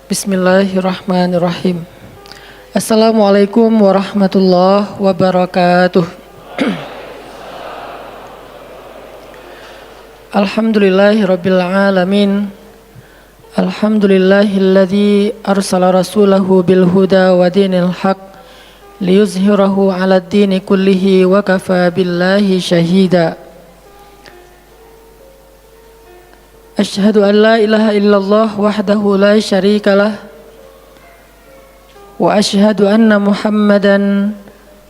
Bismillahirrahmanirrahim. Assalamualaikum warahmatullahi wabarakatuh. Alhamdulillahirabbil alamin. Alhamdulillahilladzi arsala rasulahu bil huda wa dinil haq liyuzhirahu 'alad dini kullihi wa kafa billahi syahida. Asyhadu an la ilaha illallah wahdahu la syarika lah wa asyhadu anna Muhammadan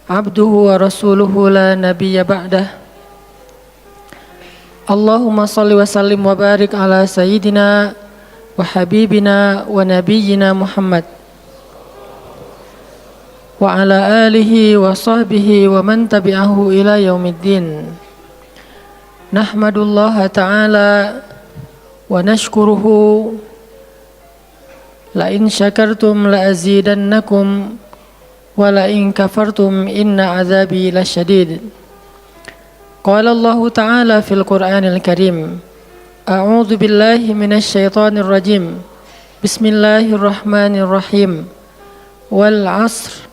abduhu wa rasuluhu la nabiyya ba'dah. Allahumma salli wa sallim wa barik ala sayyidina wa habibina wa nabiyyina Muhammad wa ala alihi wa sahbihi wa man tabi'ahu ila yaumiddin. Nahmadullaha ta'ala wa nashkuruhu la in syakartum la azidannakum wa la in kafartum inna azabi lasyadid. Qala Allah ta'ala fil Qur'anil Karim, a'udzu billahi minasy syaithanir rajim. Bismillahirrahmanirrahim. Wal 'asr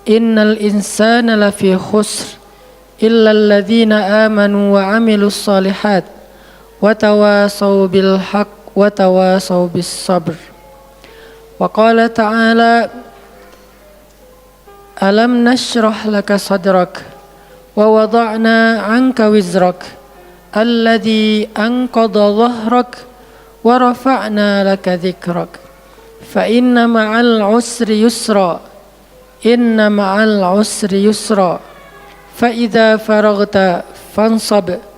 innal insana lafi khusr illa alladhina amanu wa 'amilus shalihat wa tawasaw bil haqq wa tawasaw bis sabr. Wa qala ta'ala alam nashrah laka sadrak wa wada'na 'anka wizrak alladhi anqadha dhahrak wa rafa'na laka dhikrak fa inna ma'al 'usri yusra inna ma'al 'usri yusra fa idza faraghta fansab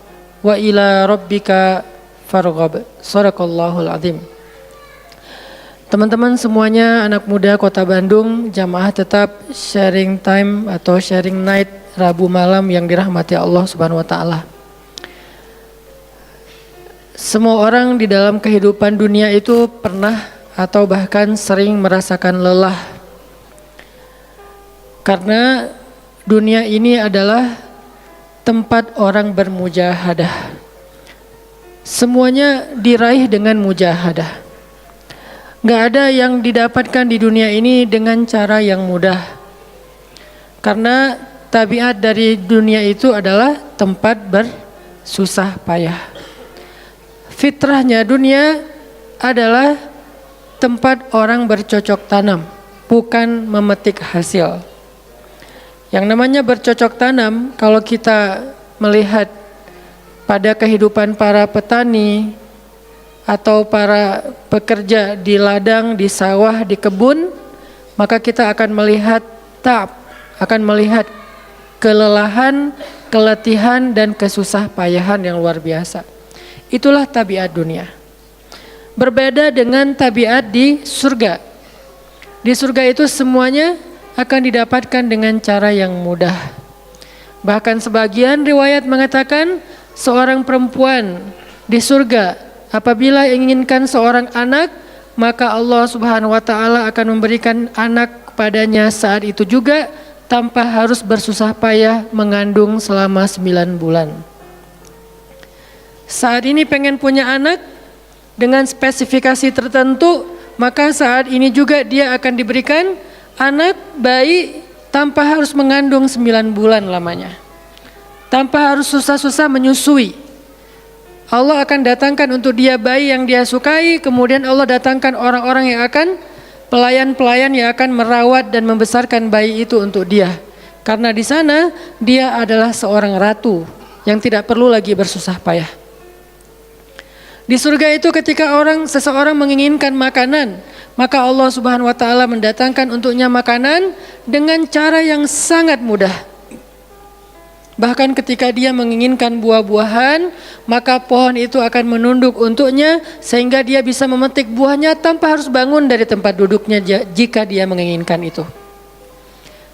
wa ila rabbika farghab. Shadaqallahul azim. Teman-teman semuanya, anak muda Kota Bandung, jamaah tetap sharing time atau sharing night Rabu malam yang dirahmati Allah Subhanahu wa taala. Semua orang di dalam kehidupan dunia itu pernah atau bahkan sering merasakan lelah. Karena dunia ini adalah tempat orang bermujahadah. Semuanya diraih dengan mujahadah. Gak ada yang didapatkan di dunia ini dengan cara yang mudah. Karena tabiat dari dunia itu adalah tempat bersusah payah. Fitrahnya dunia adalah tempat orang bercocok tanam, bukan memetik hasil. Yang namanya bercocok tanam, kalau kita melihat pada kehidupan para petani atau para pekerja di ladang, di sawah, di kebun, maka kita akan melihat akan melihat kelelahan, keletihan, dan kesusah payahan yang luar biasa. Itulah tabiat dunia. Berbeda dengan tabiat di surga. Di surga itu semuanya akan didapatkan dengan cara yang mudah. Bahkan sebagian riwayat mengatakan seorang perempuan di surga apabila inginkan seorang anak, maka Allah Subhanahu wa taala akan memberikan anak kepadanya saat itu juga tanpa harus bersusah payah mengandung selama 9 bulan. Saat ini pengen punya anak dengan spesifikasi tertentu, maka saat ini juga dia akan diberikan anak bayi tanpa harus mengandung 9 bulan lamanya, tanpa harus susah-susah menyusui. Allah akan datangkan untuk dia bayi yang dia sukai, kemudian Allah datangkan orang-orang yang akan pelayan-pelayan yang akan merawat dan membesarkan bayi itu untuk dia. Karena di sana dia adalah seorang ratu yang tidak perlu lagi bersusah payah. Di surga itu ketika seseorang menginginkan makanan, maka Allah Subhanahu wa taala mendatangkan untuknya makanan dengan cara yang sangat mudah. Bahkan ketika dia menginginkan buah-buahan, maka pohon itu akan menunduk untuknya sehingga dia bisa memetik buahnya tanpa harus bangun dari tempat duduknya jika dia menginginkan itu.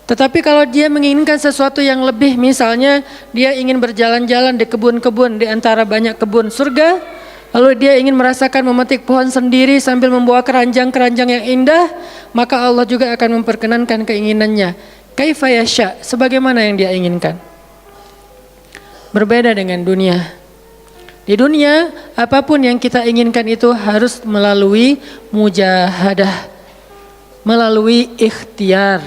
Tetapi kalau dia menginginkan sesuatu yang lebih, misalnya dia ingin berjalan-jalan di kebun-kebun di antara banyak kebun surga, lalu dia ingin merasakan memetik pohon sendiri sambil membawa keranjang-keranjang yang indah, maka Allah juga akan memperkenankan keinginannya. Kaifa yasha, sebagaimana yang dia inginkan. Berbeda dengan dunia. Di dunia, apapun yang kita inginkan itu harus melalui mujahadah, melalui ikhtiar.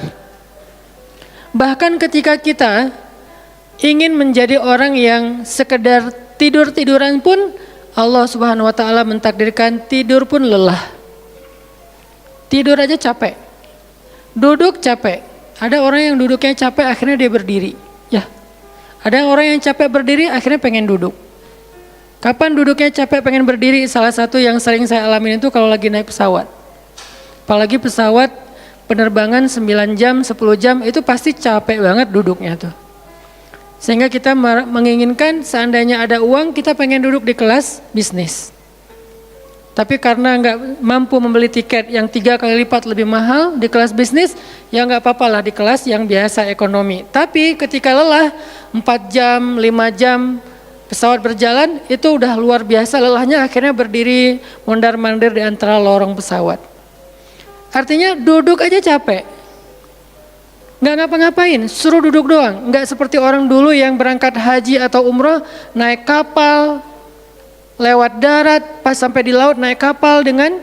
Bahkan ketika kita ingin menjadi orang yang sekedar tidur-tiduran pun, Allah Subhanahu wa taala mentakdirkan tidur pun lelah. Tidur aja capek. Duduk capek. Ada orang yang duduknya capek akhirnya dia berdiri. Ya. Ada orang yang capek berdiri akhirnya pengen duduk. Kapan duduknya capek pengen berdiri? Salah satu yang sering saya alamin itu kalau lagi naik pesawat. Apalagi pesawat penerbangan 9 jam, 10 jam itu pasti capek banget duduknya tuh. Sehingga kita menginginkan seandainya ada uang kita pengen duduk di kelas bisnis. Tapi karena nggak mampu membeli tiket yang 3 kali lipat lebih mahal di kelas bisnis, ya nggak apa-apa lah di kelas yang biasa ekonomi. Tapi ketika lelah 4 jam, 5 jam pesawat berjalan itu udah luar biasa lelahnya, akhirnya berdiri mondar-mandir di antara lorong pesawat. Artinya duduk aja capek. Nggak ngapa-ngapain, suruh duduk doang. Nggak seperti orang dulu yang berangkat haji atau umroh, naik kapal, lewat darat, pas sampai di laut naik kapal dengan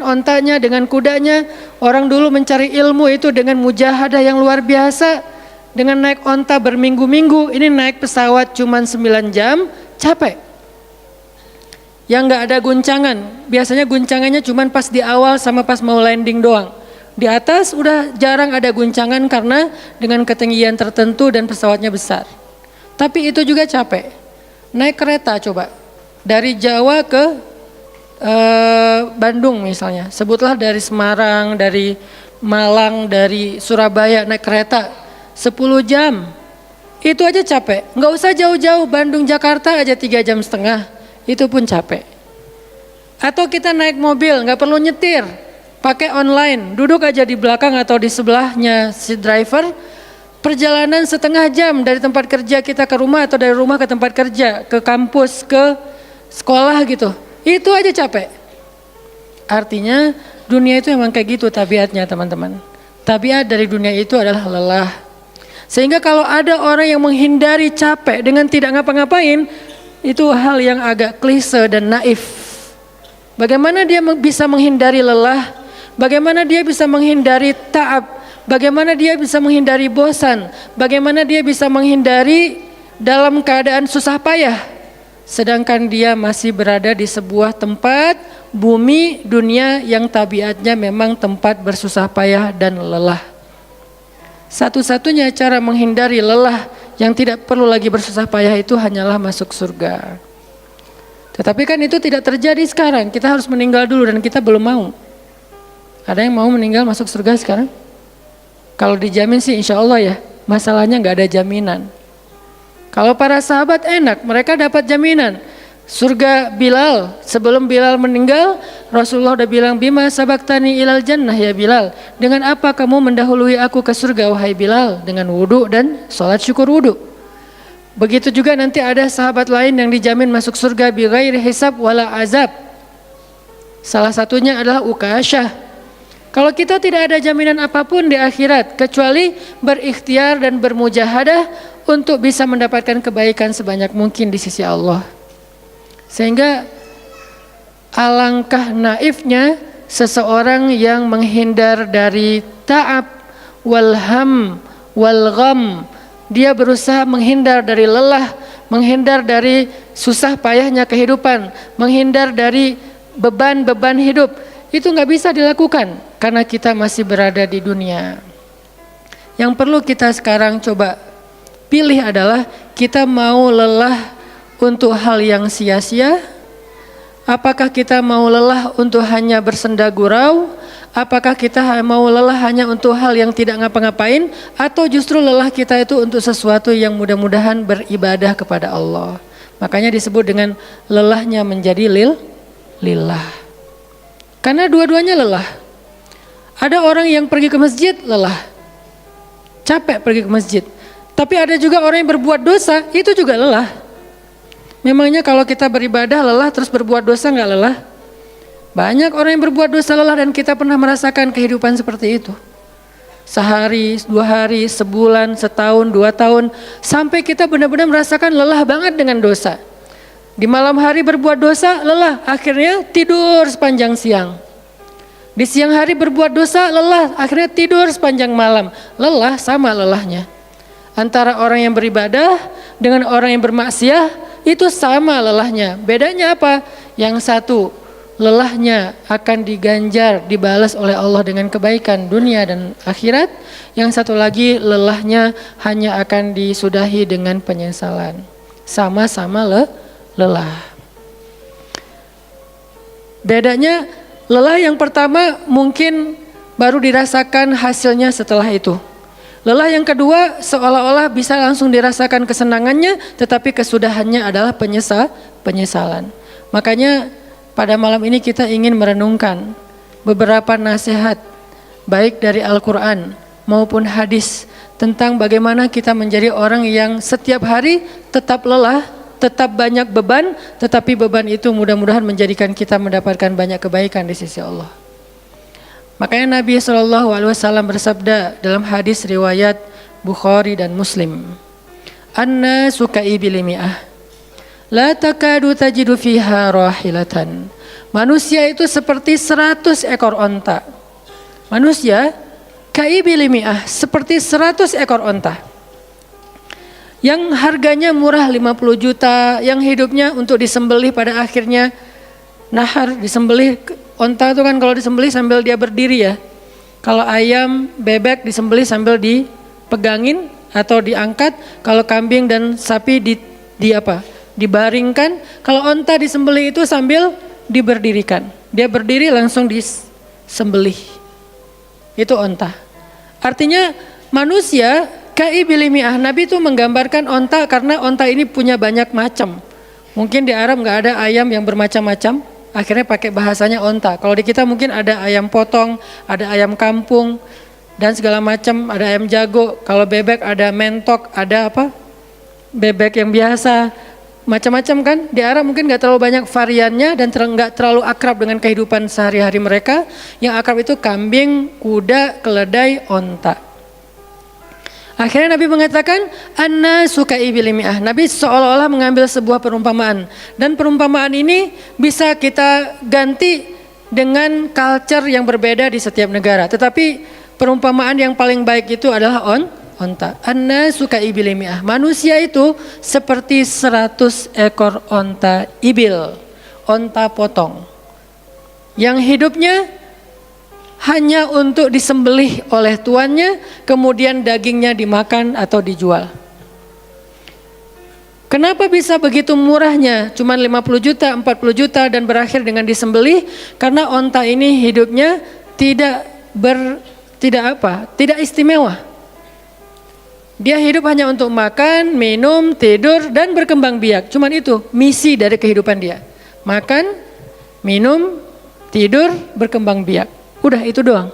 ontanya, dengan kudanya. Orang dulu mencari ilmu itu dengan mujahadah yang luar biasa. Dengan naik onta berminggu-minggu, ini naik pesawat cuma 9 jam, capek. Yang nggak ada guncangan, biasanya guncangannya cuma pas di awal sama pas mau landing doang. Di atas udah jarang ada guncangan karena dengan ketinggian tertentu dan pesawatnya besar. Tapi itu juga capek. Naik kereta coba, dari Jawa ke Bandung misalnya. Sebutlah dari Semarang, dari Malang, dari Surabaya naik kereta 10 jam. Itu aja capek. Nggak usah jauh-jauh, Bandung Jakarta aja 3,5 jam. Itu pun capek. Atau kita naik mobil, nggak perlu nyetir, pakai online, duduk aja di belakang atau di sebelahnya si driver, perjalanan setengah jam dari tempat kerja kita ke rumah atau dari rumah ke tempat kerja, ke kampus, ke sekolah gitu, itu aja capek. Artinya dunia itu emang kayak gitu tabiatnya teman-teman. Tabiat dari dunia itu adalah lelah. Sehingga kalau ada orang yang menghindari capek dengan tidak ngapa-ngapain, itu hal yang agak klise dan naif. Bagaimana dia bisa menghindari lelah? Bagaimana dia bisa menghindari ta'ab? Bagaimana dia bisa menghindari bosan? Bagaimana dia bisa menghindari dalam keadaan susah payah? Sedangkan dia masih berada di sebuah tempat, bumi, dunia yang tabiatnya memang tempat bersusah payah dan lelah. Satu-satunya cara menghindari lelah yang tidak perlu lagi bersusah payah itu hanyalah masuk surga. Tetapi kan itu tidak terjadi sekarang. Kita harus meninggal dulu dan kita belum mau. Ada yang mau meninggal masuk surga sekarang? Kalau dijamin sih insya Allah ya. Masalahnya nggak ada jaminan. Kalau para sahabat enak, mereka dapat jaminan. Surga Bilal, sebelum Bilal meninggal, Rasulullah udah bilang, bima sabaktani ilal jannah ya Bilal. Dengan apa kamu mendahului aku ke surga wahai Bilal? Dengan wudu dan sholat syukur wudu. Begitu juga nanti ada sahabat lain yang dijamin masuk surga bighairi hisab wala azab. Salah satunya adalah Ukasyah. Kalau kita tidak ada jaminan apapun di akhirat kecuali berikhtiar dan bermujahadah untuk bisa mendapatkan kebaikan sebanyak mungkin di sisi Allah. Sehingga alangkah naifnya seseorang yang menghindar dari ta'ab wal ham wal gham. Dia berusaha menghindar dari lelah, menghindar dari susah payahnya kehidupan, menghindar dari beban-beban hidup. Itu nggak bisa dilakukan karena kita masih berada di dunia. Yang perlu kita sekarang coba pilih adalah kita mau lelah untuk hal yang sia-sia? Apakah kita mau lelah untuk hanya bersenda gurau? Apakah kita mau lelah hanya untuk hal yang tidak ngapa-ngapain? Atau justru lelah kita itu untuk sesuatu yang mudah-mudahan beribadah kepada Allah? Makanya disebut dengan lelahnya menjadi lillah. Karena dua-duanya lelah. Ada orang yang pergi ke masjid lelah, capek pergi ke masjid. Tapi ada juga orang yang berbuat dosa, itu juga lelah. Memangnya kalau kita beribadah lelah terus berbuat dosa nggak lelah? Banyak orang yang berbuat dosa lelah dan kita pernah merasakan kehidupan seperti itu. Sehari, 2 hari, sebulan, setahun, 2 tahun, sampai kita benar-benar merasakan lelah banget dengan dosa. Di malam hari berbuat dosa lelah, akhirnya tidur sepanjang siang. Di siang hari berbuat dosa, lelah, akhirnya tidur sepanjang malam. Lelah sama lelahnya. Antara orang yang beribadah dengan orang yang bermaksiat itu sama lelahnya. Bedanya apa? Yang satu, lelahnya akan diganjar, dibalas oleh Allah dengan kebaikan dunia dan akhirat. Yang satu lagi, lelahnya hanya akan disudahi dengan penyesalan. Sama-sama lelah. Bedanya, lelah yang pertama mungkin baru dirasakan hasilnya setelah itu. Lelah yang kedua seolah-olah bisa langsung dirasakan kesenangannya, tetapi kesudahannya adalah penyesalan. Makanya pada malam ini kita ingin merenungkan beberapa nasihat baik dari Al-Quran maupun hadis tentang bagaimana kita menjadi orang yang setiap hari tetap lelah, tetap banyak beban, tetapi beban itu mudah-mudahan menjadikan kita mendapatkan banyak kebaikan di sisi Allah. Makanya Nabi SAW bersabda dalam hadis riwayat Bukhari dan Muslim, "An-nasu ka'ibil mi'ah, la takadu tajidu fiha rahilatan." Manusia itu seperti 100 ekor onta. Manusia ka'ibil mi'ah, seperti 100 ekor onta. Yang harganya murah 50 juta, yang hidupnya untuk disembelih pada akhirnya nahar, disembelih. Onta itu kan kalau disembelih sambil dia berdiri ya. Kalau ayam, bebek disembelih sambil dipegangin atau diangkat. Kalau kambing dan sapi dibaringkan. Kalau onta disembelih itu sambil diberdirikan. Dia berdiri langsung disembelih. Itu onta. Artinya manusia ka'ibil mi'ah. Nabi itu menggambarkan onta karena onta ini punya banyak macam. Mungkin di Arab nggak ada ayam yang bermacam-macam. Akhirnya pakai bahasanya onta. Kalau di kita mungkin ada ayam potong, ada ayam kampung, dan segala macam, ada ayam jago. Kalau bebek ada mentok, ada apa? Bebek yang biasa, macam-macam kan. Di Arab mungkin nggak terlalu banyak variannya dan nggak terlalu akrab dengan kehidupan sehari-hari mereka. Yang akrab itu kambing, kuda, keledai, onta. Akhirnya Nabi mengatakan, "An-nasu ka'ibil mi'ah." Nabi seolah-olah mengambil sebuah perumpamaan. Dan perumpamaan ini bisa kita ganti dengan culture yang berbeda di setiap negara. Tetapi perumpamaan yang paling baik itu adalah onta. An-nasu ka'ibil mi'ah. Manusia itu seperti 100 ekor onta ibil. Onta potong. Yang hidupnya hanya untuk disembelih oleh tuannya, kemudian dagingnya dimakan atau dijual. Kenapa bisa begitu murahnya? Cuma 50 juta, 40 juta dan berakhir dengan disembelih? Karena onta ini hidupnya tidak istimewa. Dia hidup hanya untuk makan, minum, tidur dan berkembang biak. Cuman itu misi dari kehidupan dia. Makan, minum, tidur, berkembang biak. Udah itu doang.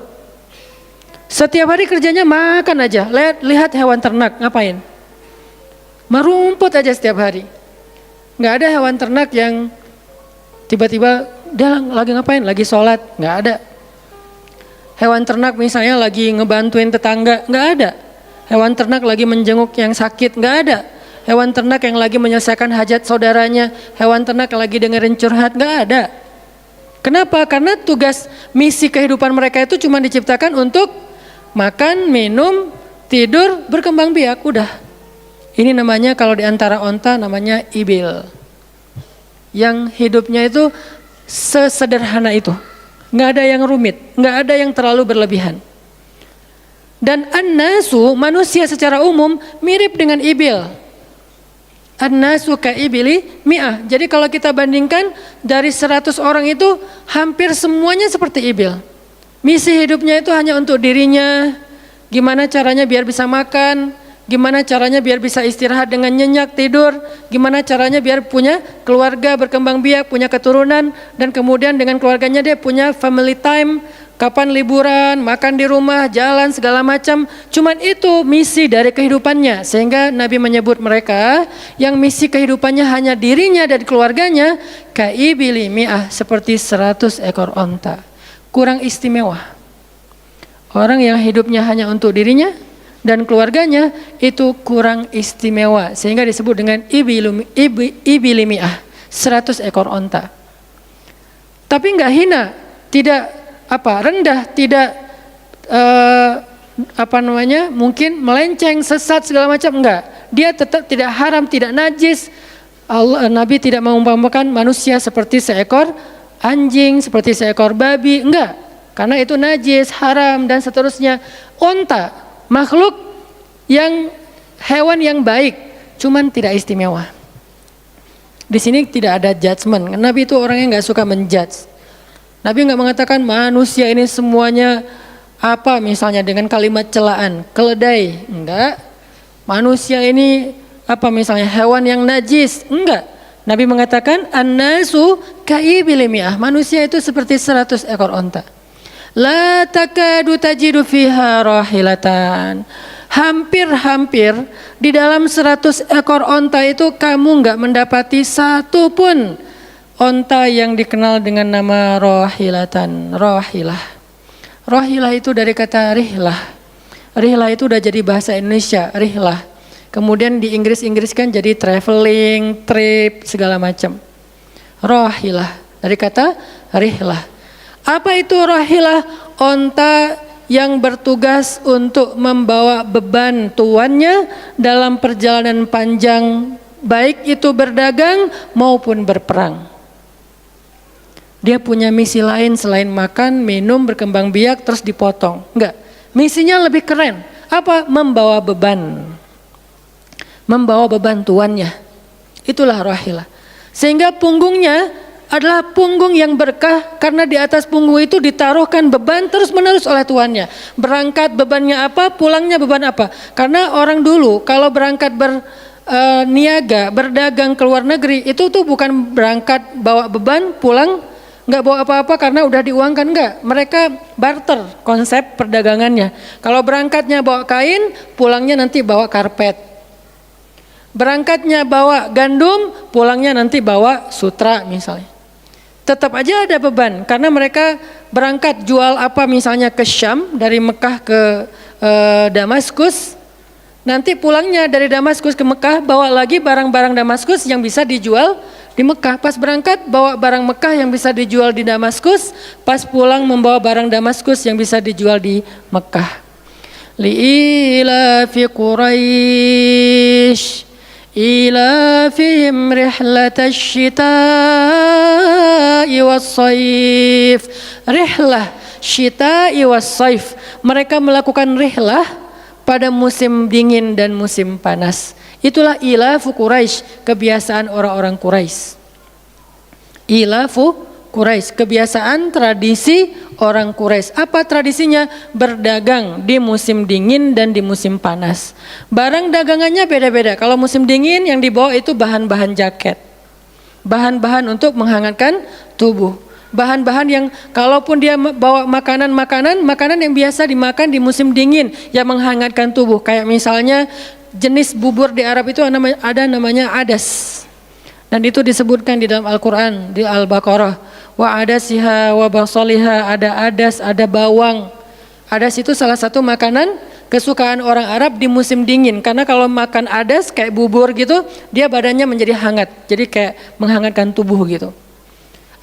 Setiap hari kerjanya makan aja. Lihat hewan ternak ngapain? Merumput aja setiap hari. Nggak ada hewan ternak yang tiba-tiba dia lagi ngapain? Lagi sholat? Nggak ada. Hewan ternak misalnya lagi ngebantuin tetangga? Nggak ada. Hewan ternak lagi menjenguk yang sakit? Nggak ada. Hewan ternak yang lagi menyelesaikan hajat saudaranya? Hewan ternak yang lagi dengerin curhat? Nggak ada. Kenapa? Karena tugas misi kehidupan mereka itu cuma diciptakan untuk makan, minum, tidur, berkembang biak, udah. Ini namanya kalau di antara onta namanya ibil. Yang hidupnya itu sesederhana itu. Nggak ada yang rumit, nggak ada yang terlalu berlebihan. Dan an-nasu, manusia secara umum mirip dengan ibil. An-nasu ka'ibili mi'ah. Jadi kalau kita bandingkan dari 100 orang itu hampir semuanya seperti ibil. Misi hidupnya itu hanya untuk dirinya. Gimana caranya biar bisa makan, gimana caranya biar bisa istirahat dengan nyenyak, tidur, gimana caranya biar punya keluarga, berkembang biak, punya keturunan, dan kemudian dengan keluarganya dia punya family time. Kapan liburan, makan di rumah, jalan segala macam. Cuman itu misi dari kehidupannya. Sehingga Nabi menyebut mereka yang misi kehidupannya hanya dirinya dan keluarganya, kaibili mi'ah, seperti 100 ekor onta. Kurang istimewa. Orang yang hidupnya hanya untuk dirinya dan keluarganya itu kurang istimewa. Sehingga disebut dengan ibili mi'ah, 100 ekor onta. Tapi enggak hina, tidak rendah, tidak mungkin melenceng, sesat segala macam, enggak. Dia tetap tidak haram, tidak najis. Nabi tidak mengumpamakan manusia seperti seekor anjing, seperti seekor babi, enggak. Karena itu najis, haram dan seterusnya. Onta, makhluk yang hewan yang baik, cuman tidak istimewa. Di sini tidak ada judgement. Nabi itu orangnya nggak suka menjudge. Nabi nggak mengatakan manusia ini semuanya misalnya dengan kalimat celaan, keledai, enggak. Manusia ini misalnya hewan yang najis, enggak. Nabi mengatakan an-nasu kaibil mi'ah, manusia itu seperti 100 ekor onta. La takadu tajidu fiha rahilatan. Hampir-hampir di dalam 100 ekor onta itu kamu enggak mendapati satu pun onta yang dikenal dengan nama rahilatan, rahilah. Rahilah itu dari kata rihlah. Rihlah itu udah jadi bahasa Indonesia, rihlah. Kemudian di Inggris-Inggriskan jadi traveling, trip, segala macam. Rahilah dari kata rihlah. Apa itu rahilah? Onta yang bertugas untuk membawa beban tuannya dalam perjalanan panjang, baik itu berdagang maupun berperang. Dia punya misi lain selain makan, minum, berkembang biak terus dipotong. Enggak, misinya lebih keren. Apa? Membawa beban. Membawa beban tuannya. Itulah rahilah. Sehingga punggungnya adalah punggung yang berkah, karena di atas punggung itu ditaruhkan beban terus menerus oleh tuannya. Berangkat bebannya apa, pulangnya beban apa. Karena orang dulu kalau berangkat berniaga, berdagang ke luar negeri, itu tuh bukan berangkat bawa beban, pulang nggak bawa apa-apa karena udah diuangkan, enggak. Mereka barter konsep perdagangannya. Kalau berangkatnya bawa kain, pulangnya nanti bawa karpet. Berangkatnya bawa gandum, pulangnya nanti bawa sutra misalnya. Tetap aja ada beban, karena mereka berangkat jual misalnya ke Syam, dari Mekah ke Damaskus. Nanti pulangnya dari Damaskus ke Mekah bawa lagi barang-barang Damaskus yang bisa dijual di Mekah. Pas berangkat bawa barang Mekah yang bisa dijual di Damaskus, pas pulang membawa barang Damaskus yang bisa dijual di Mekah. Li'ilafi Quraisy ilafihim rihlatash syita'i was-saif. Rihlah syita'i was-saif. Mereka melakukan rihlah pada musim dingin dan musim panas. Itulah ilafu Quraisy, kebiasaan orang-orang Quraisy. Ilafu Quraisy, kebiasaan tradisi orang Quraisy. Apa tradisinya? Berdagang di musim dingin dan di musim panas. Barang dagangannya beda-beda. Kalau musim dingin yang dibawa itu bahan-bahan jaket, bahan-bahan untuk menghangatkan tubuh, bahan-bahan yang kalaupun dia bawa makanan yang biasa dimakan di musim dingin yang menghangatkan tubuh. Kayak misalnya jenis bubur di Arab itu ada namanya adas. Dan itu disebutkan di dalam Al-Quran, di Al-Baqarah. Wa adasiha wa basaliha, ada adas, ada bawang. Adas itu salah satu makanan kesukaan orang Arab di musim dingin. Karena kalau makan adas kayak bubur gitu, dia badannya menjadi hangat. Jadi kayak menghangatkan tubuh gitu.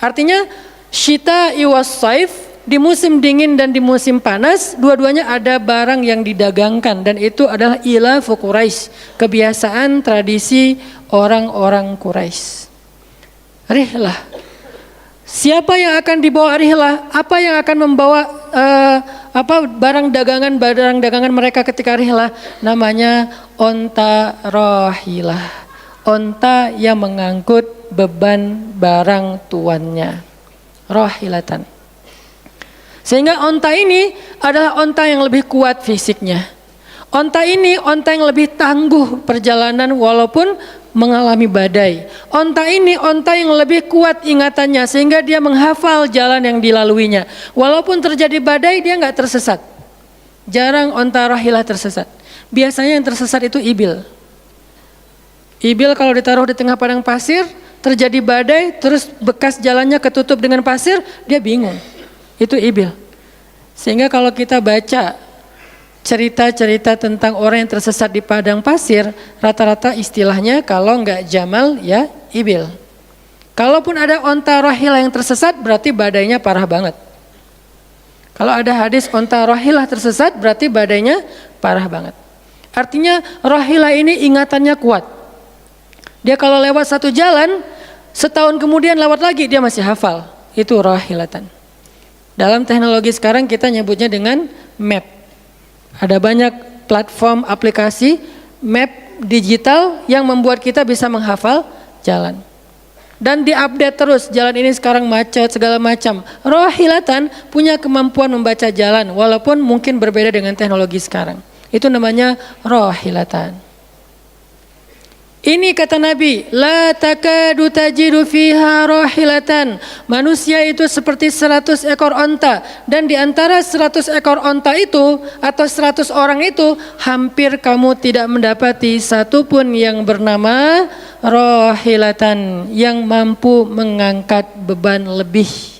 Artinya syita'i was-saif, di musim dingin dan di musim panas, dua-duanya ada barang yang didagangkan, dan itu adalah ilafu Quraisy, kebiasaan tradisi orang-orang Quraisy. Rihlah. Siapa yang akan dibawa rihlah? Apa yang akan membawa barang dagangan mereka ketika rihlah? Namanya onta rahilah. Onta yang mengangkut beban barang tuannya. Rahilatan. Sehingga onta ini adalah onta yang lebih kuat fisiknya. Onta ini onta yang lebih tangguh perjalanan walaupun mengalami badai. Onta ini onta yang lebih kuat ingatannya sehingga dia menghafal jalan yang dilaluinya. Walaupun terjadi badai dia nggak tersesat. Jarang onta rahilah tersesat. Biasanya yang tersesat itu ibil. Ibil kalau ditaruh di tengah padang pasir, terjadi badai, terus bekas jalannya ketutup dengan pasir, dia bingung. Itu ibil. Sehingga kalau kita baca cerita-cerita tentang orang yang tersesat di padang pasir, rata-rata istilahnya kalau nggak jamal ya ibil. Kalaupun ada onta rahilah yang tersesat, berarti badainya parah banget. Kalau ada hadis onta rohilah tersesat berarti badainya parah banget. Artinya rohilah ini ingatannya kuat. Dia kalau lewat satu jalan, setahun kemudian lewat lagi dia masih hafal. Itu rohilatan. Dalam teknologi sekarang kita nyebutnya dengan map. Ada banyak platform aplikasi map digital yang membuat kita bisa menghafal jalan. Dan diupdate terus, jalan ini sekarang macet segala macam. Rohilatan punya kemampuan membaca jalan walaupun mungkin berbeda dengan teknologi sekarang. Itu namanya rohilatan. Ini kata Nabi, la takadu tajidu fiha rohilatan. Manusia itu seperti 100 ekor onta. Dan di antara 100 ekor onta itu atau 100 orang itu, hampir kamu tidak mendapati satupun yang bernama rohilatan, yang mampu mengangkat beban lebih.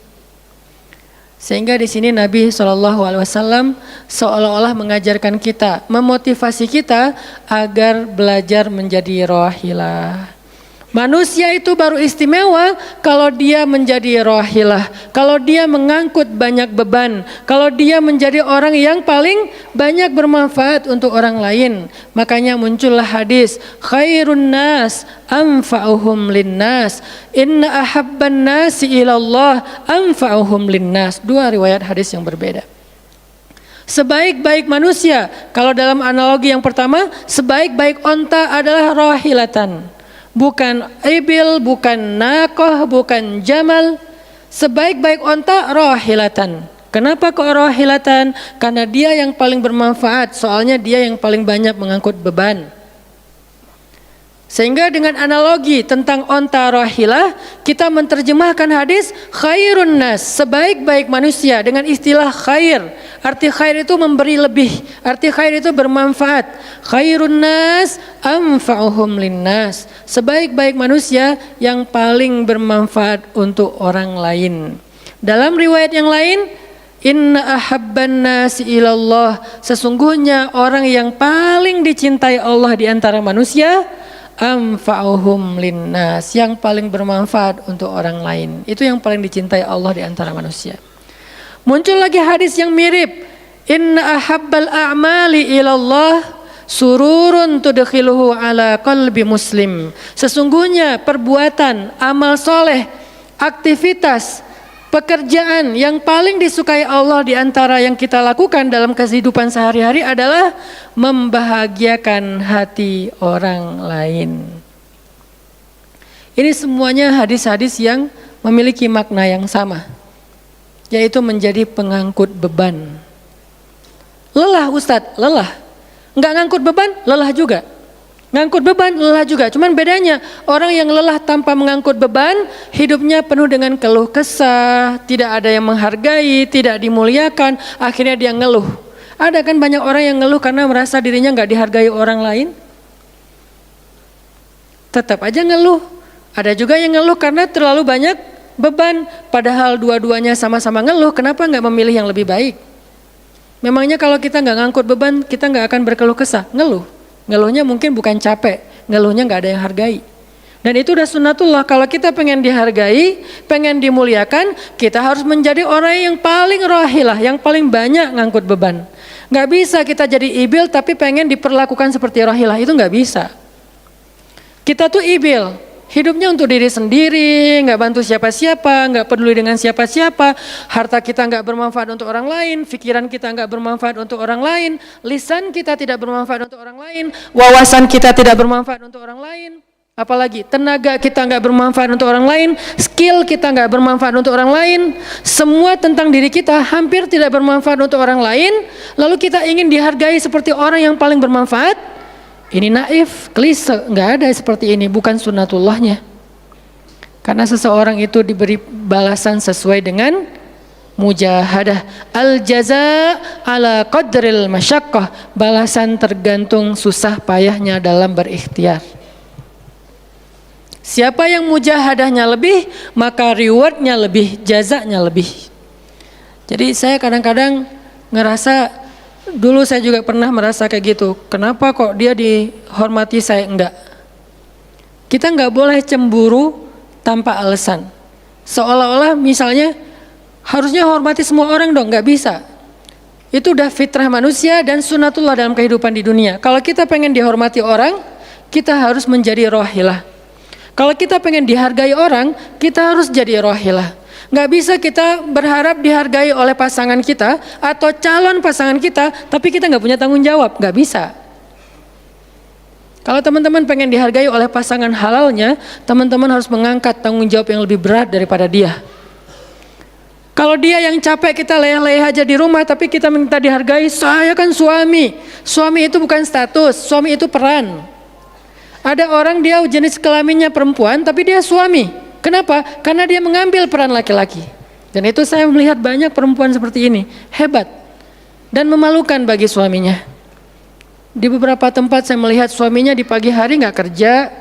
Sehingga di sini Nabi SAW seolah-olah mengajarkan kita, memotivasi kita agar belajar menjadi rohilah. Manusia itu baru istimewa kalau dia menjadi rohilah, kalau dia mengangkut banyak beban, kalau dia menjadi orang yang paling banyak bermanfaat untuk orang lain. Makanya muncullah hadis, khairun nas anfa'uhum linnas, inna ahabban nasi ilallah anfa'uhum linnas. Dua riwayat hadis yang berbeda. Sebaik-baik manusia, kalau dalam analogi yang pertama, sebaik-baik onta adalah rohilatan. Bukan ibil, bukan nakoh, bukan jamal. Sebaik-baik onta rohilatan. Kenapa kok rohilatan? Karena dia yang paling bermanfaat, soalnya dia yang paling banyak mengangkut beban. Sehingga dengan analogi tentang onta rohilah, kita menerjemahkan hadis khairun nas, sebaik-baik manusia dengan istilah khair. Arti khair itu memberi lebih, arti khair itu bermanfaat. Khairun nas anfa'uhum linnas, sebaik-baik manusia yang paling bermanfaat untuk orang lain. Dalam riwayat yang lain, inna ahabban nasi ilallah, sesungguhnya orang yang paling dicintai Allah di antara manusia, anfa'uhum linnas, yang paling bermanfaat untuk orang lain. Itu yang paling dicintai Allah di antara manusia. Muncul lagi hadis yang mirip, inna ahabbal a'mali ilallah sururun tudkhiluhu ala qalbi muslim. Sesungguhnya perbuatan, amal soleh, aktivitas, pekerjaan yang paling disukai Allah di antara yang kita lakukan dalam kehidupan sehari-hari adalah membahagiakan hati orang lain. Ini semuanya hadis-hadis yang memiliki makna yang sama, yaitu menjadi pengangkut beban. Lelah Ustadz, lelah. Enggak ngangkut beban, lelah juga. Ngangkut beban, lelah juga. Cuman bedanya, orang yang lelah tanpa mengangkut beban, hidupnya penuh dengan keluh kesah, tidak ada yang menghargai, tidak dimuliakan, akhirnya dia ngeluh. Ada kan banyak orang yang ngeluh karena merasa dirinya nggak dihargai orang lain. Tetap aja ngeluh. Ada juga yang ngeluh karena terlalu banyak beban, padahal dua-duanya sama-sama ngeluh, kenapa nggak memilih yang lebih baik? Memangnya kalau kita nggak ngangkut beban, kita nggak akan berkeluh kesah, ngeluh. Ngeluhnya mungkin bukan capek, ngeluhnya nggak ada yang hargai. Dan itu udah sunnatullah, kalau kita pengen dihargai, pengen dimuliakan, kita harus menjadi orang yang paling rohilah, yang paling banyak ngangkut beban. Nggak bisa kita jadi ibil tapi pengen diperlakukan seperti rohilah, itu nggak bisa. Kita tuh ibil, hidupnya untuk diri sendiri, nggak bantu siapa-siapa, nggak peduli dengan siapa-siapa, harta kita nggak bermanfaat untuk orang lain, pikiran kita nggak bermanfaat untuk orang lain, lisan kita tidak bermanfaat untuk orang lain, wawasan kita tidak bermanfaat untuk orang lain, apalagi tenaga kita nggak bermanfaat untuk orang lain, skill kita nggak bermanfaat untuk orang lain, semua tentang diri kita hampir tidak bermanfaat untuk orang lain, lalu kita ingin dihargai seperti orang yang paling bermanfaat. Ini naif, klise, nggak ada seperti ini, bukan sunnatullahnya. Karena seseorang itu diberi balasan sesuai dengan mujahadah. Al-jaza ala qadril masyaqqah, balasan tergantung susah payahnya dalam berikhtiar. Siapa yang mujahadahnya lebih, maka rewardnya lebih, jazanya lebih. Jadi saya kadang-kadang ngerasa, dulu saya juga pernah merasa kayak gitu. Kenapa kok dia dihormati saya enggak? Kita enggak boleh cemburu tanpa alasan. Seolah-olah misalnya Harusnya hormati semua orang dong, nggak bisa. Itu udah fitrah manusia dan sunatullah dalam kehidupan di dunia. Kalau kita pengen dihormati orang, kita harus menjadi rohilah. Kalau kita pengen dihargai orang, kita harus jadi rohilah. Nggak bisa kita berharap dihargai oleh pasangan kita atau calon pasangan kita, tapi kita nggak punya tanggung jawab, nggak bisa. Kalau teman-teman pengen dihargai oleh pasangan halalnya, teman-teman harus mengangkat tanggung jawab yang lebih berat daripada dia. Kalau dia yang capek, kita leyeh-leyeh aja di rumah, tapi kita minta dihargai, saya kan suami. Suami itu bukan status, suami itu peran. Ada orang dia jenis kelaminnya perempuan, tapi dia suami. Kenapa? Karena dia mengambil peran laki-laki. Dan itu saya melihat banyak perempuan seperti ini, hebat. Dan memalukan bagi suaminya. Di beberapa tempat saya melihat suaminya di pagi hari nggak kerja,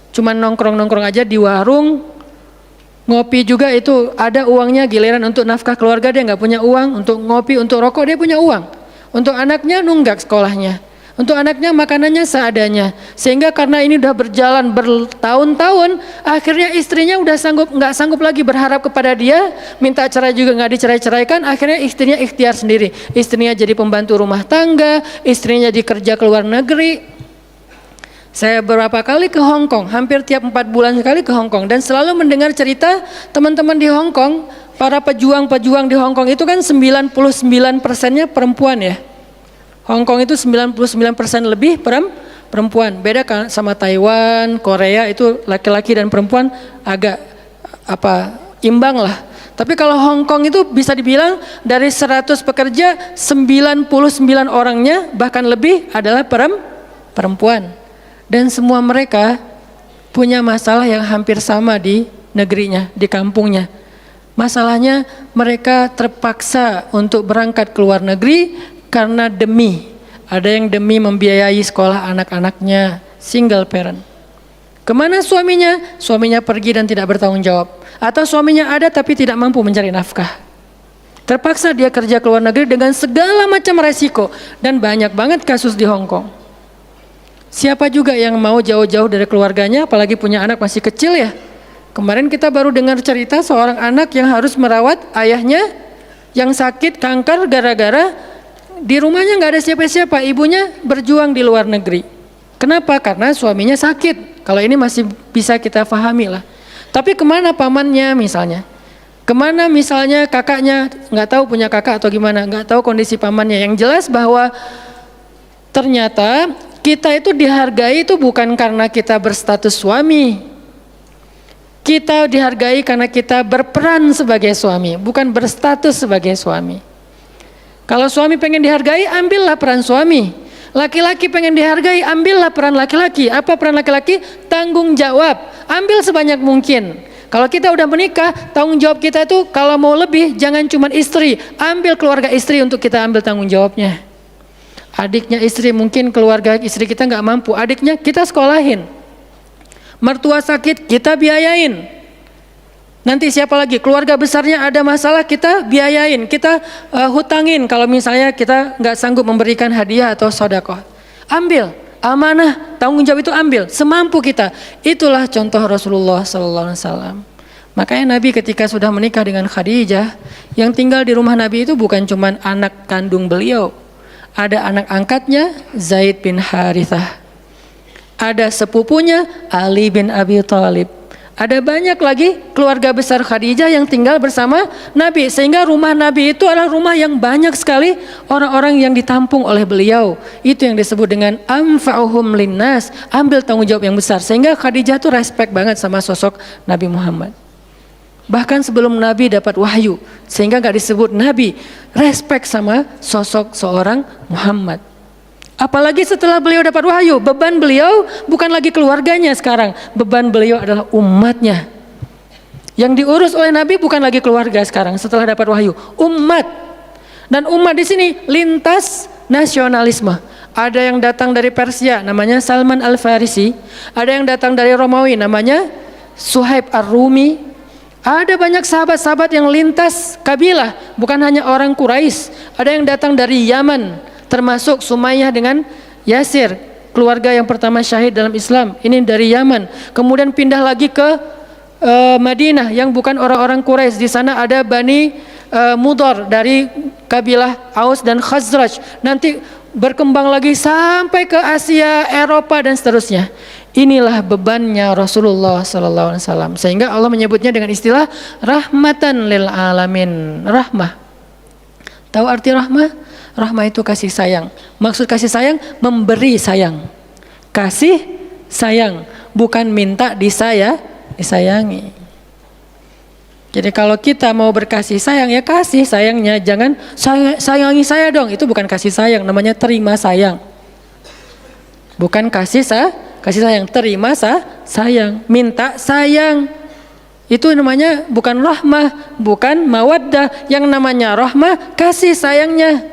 cuma nongkrong-nongkrong aja di warung, ngopi juga itu ada uangnya, giliran untuk nafkah keluarga dia nggak punya uang, untuk ngopi, untuk rokok dia punya uang, untuk anaknya nunggak sekolahnya, untuk anaknya makanannya seadanya, sehingga karena ini udah berjalan bertahun-tahun, akhirnya istrinya udah nggak sanggup lagi berharap kepada dia, minta cerai juga nggak dicerai-ceraikan, akhirnya istrinya ikhtiar sendiri, istrinya jadi pembantu rumah tangga, istrinya jadi kerja ke luar negeri. Saya beberapa kali ke Hong Kong, hampir tiap 4 bulan sekali ke Hong Kong, dan selalu mendengar cerita teman-teman di Hong Kong, para pejuang-pejuang di Hong Kong itu kan 99%-nya perempuan ya. Hong Kong itu 99% lebih perempuan. Beda kan sama Taiwan, Korea itu laki-laki dan perempuan agak imbang lah. Tapi kalau Hong Kong itu bisa dibilang dari 100 pekerja 99 orangnya bahkan lebih adalah perempuan. Dan semua mereka punya masalah yang hampir sama di negerinya, di kampungnya. Masalahnya mereka terpaksa untuk berangkat ke luar negeri karena ada yang demi membiayai sekolah anak-anaknya, single parent. Kemana suaminya? Suaminya pergi dan tidak bertanggung jawab. Atau suaminya ada tapi tidak mampu mencari nafkah. Terpaksa dia kerja ke luar negeri dengan segala macam resiko. Dan banyak banget kasus di Hong Kong. Siapa juga yang mau jauh-jauh dari keluarganya, apalagi punya anak masih kecil ya. Kemarin kita baru dengar cerita seorang anak yang harus merawat ayahnya yang sakit kanker gara-gara di rumahnya nggak ada siapa-siapa, ibunya berjuang di luar negeri. Kenapa? Karena suaminya sakit. Kalau ini masih bisa kita pahami lah. Tapi kemana pamannya misalnya? Kemana misalnya kakaknya, nggak tahu punya kakak atau gimana, nggak tahu kondisi pamannya. Yang jelas bahwa ternyata kita itu dihargai itu bukan karena kita berstatus suami. Kita dihargai karena kita berperan sebagai suami, bukan berstatus sebagai suami. Kalau suami pengen dihargai, ambillah peran suami. Laki-laki pengen dihargai, ambillah peran laki-laki. Apa peran laki-laki? Tanggung jawab. Ambil sebanyak mungkin. Kalau kita udah menikah, tanggung jawab kita itu kalau mau lebih, jangan cuma istri. Ambil keluarga istri untuk kita ambil tanggung jawabnya. Adiknya istri, mungkin keluarga istri kita nggak mampu, adiknya kita sekolahin. Mertua sakit, kita biayain. Nanti siapa lagi? Keluarga besarnya ada masalah, kita biayain, kita hutangin. Kalau misalnya kita nggak sanggup memberikan hadiah atau sedekah, ambil amanah, tanggung jawab itu ambil semampu kita. Itulah contoh Rasulullah SAW. Makanya Nabi ketika sudah menikah dengan Khadijah, yang tinggal di rumah Nabi itu bukan cuma anak kandung beliau. Ada anak angkatnya Zaid bin Harithah, ada sepupunya Ali bin Abi Thalib, ada banyak lagi keluarga besar Khadijah yang tinggal bersama Nabi, sehingga rumah Nabi itu adalah rumah yang banyak sekali orang-orang yang ditampung oleh beliau. Itu yang disebut dengan anfa'uhum linnas, ambil tanggung jawab yang besar, sehingga Khadijah tuh respect banget sama sosok Nabi Muhammad. Bahkan sebelum Nabi dapat wahyu, sehingga gak disebut Nabi, respect sama sosok seorang Muhammad. Apalagi setelah beliau dapat wahyu, beban beliau bukan lagi keluarganya sekarang, beban beliau adalah umatnya. Yang diurus oleh Nabi bukan lagi keluarga sekarang setelah dapat wahyu, umat. Dan umat di sini lintas nasionalisme. Ada yang datang dari Persia, namanya Salman Al-Farisi. Ada yang datang dari Romawi, namanya Suhaib Ar-Rumi. Ada banyak sahabat-sahabat yang lintas kabilah, bukan hanya orang Quraisy. Ada yang datang dari Yaman, termasuk Sumayyah dengan Yasir, keluarga yang pertama syahid dalam Islam. Ini dari Yaman. Kemudian pindah lagi ke Madinah yang bukan orang-orang Quraisy. Di sana ada Bani Mudhar, dari kabilah Aus dan Khazraj, nanti berkembang lagi sampai ke Asia, Eropa dan seterusnya. Inilah bebannya Rasulullah sallallahu alaihi wasallam. Sehingga Allah menyebutnya dengan istilah rahmatan lil alamin. Rahmah. Tahu arti rahmah? Rahmah itu kasih sayang. Maksud kasih sayang memberi sayang. Kasih sayang, bukan minta disayangi. Jadi kalau kita mau berkasih sayang, ya kasih sayangnya, jangan sayangi saya dong. Itu bukan kasih sayang, namanya terima sayang. Bukan kasih sayang, terima sayang, minta sayang. Itu namanya bukan rahmah, bukan mawaddah. Yang namanya rahmah, kasih sayangnya.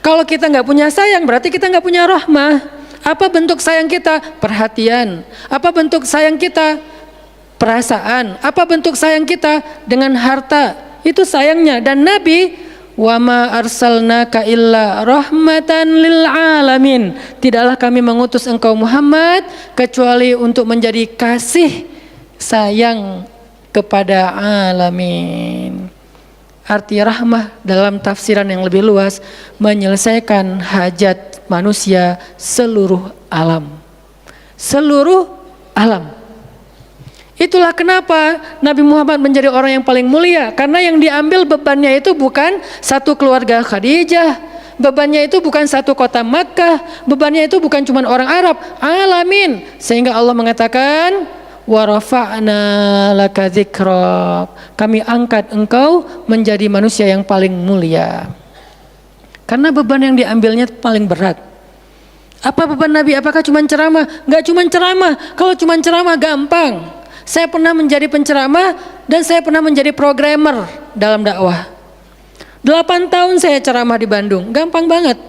Kalau kita nggak punya sayang, berarti kita nggak punya rahmah. Apa bentuk sayang kita? Perhatian. Apa bentuk sayang kita? Perasaan. Apa bentuk sayang kita? Dengan harta. Itu sayangnya. Dan Nabi, wa ma arsalnaka illa rahmatan lil alamin. Tidaklah kami mengutus engkau Muhammad kecuali untuk menjadi kasih sayang kepada alamin. Arti rahmah dalam tafsiran yang lebih luas, menyelesaikan hajat manusia seluruh alam. Seluruh alam. Itulah kenapa Nabi Muhammad menjadi orang yang paling mulia. Karena yang diambil bebannya itu bukan satu keluarga Khadijah. Bebannya itu bukan satu kota Makkah. Bebannya itu bukan cuma orang Arab. Alamin. Sehingga Allah mengatakan, wa rafa'na laka dzikrak. Kami angkat engkau menjadi manusia yang paling mulia. Karena beban yang diambilnya paling berat. Apa beban Nabi? Apakah cuma ceramah? Enggak cuma ceramah. Kalau cuma ceramah gampang. Saya pernah menjadi penceramah dan saya pernah menjadi programmer dalam dakwah. 8 tahun saya ceramah di Bandung, gampang banget.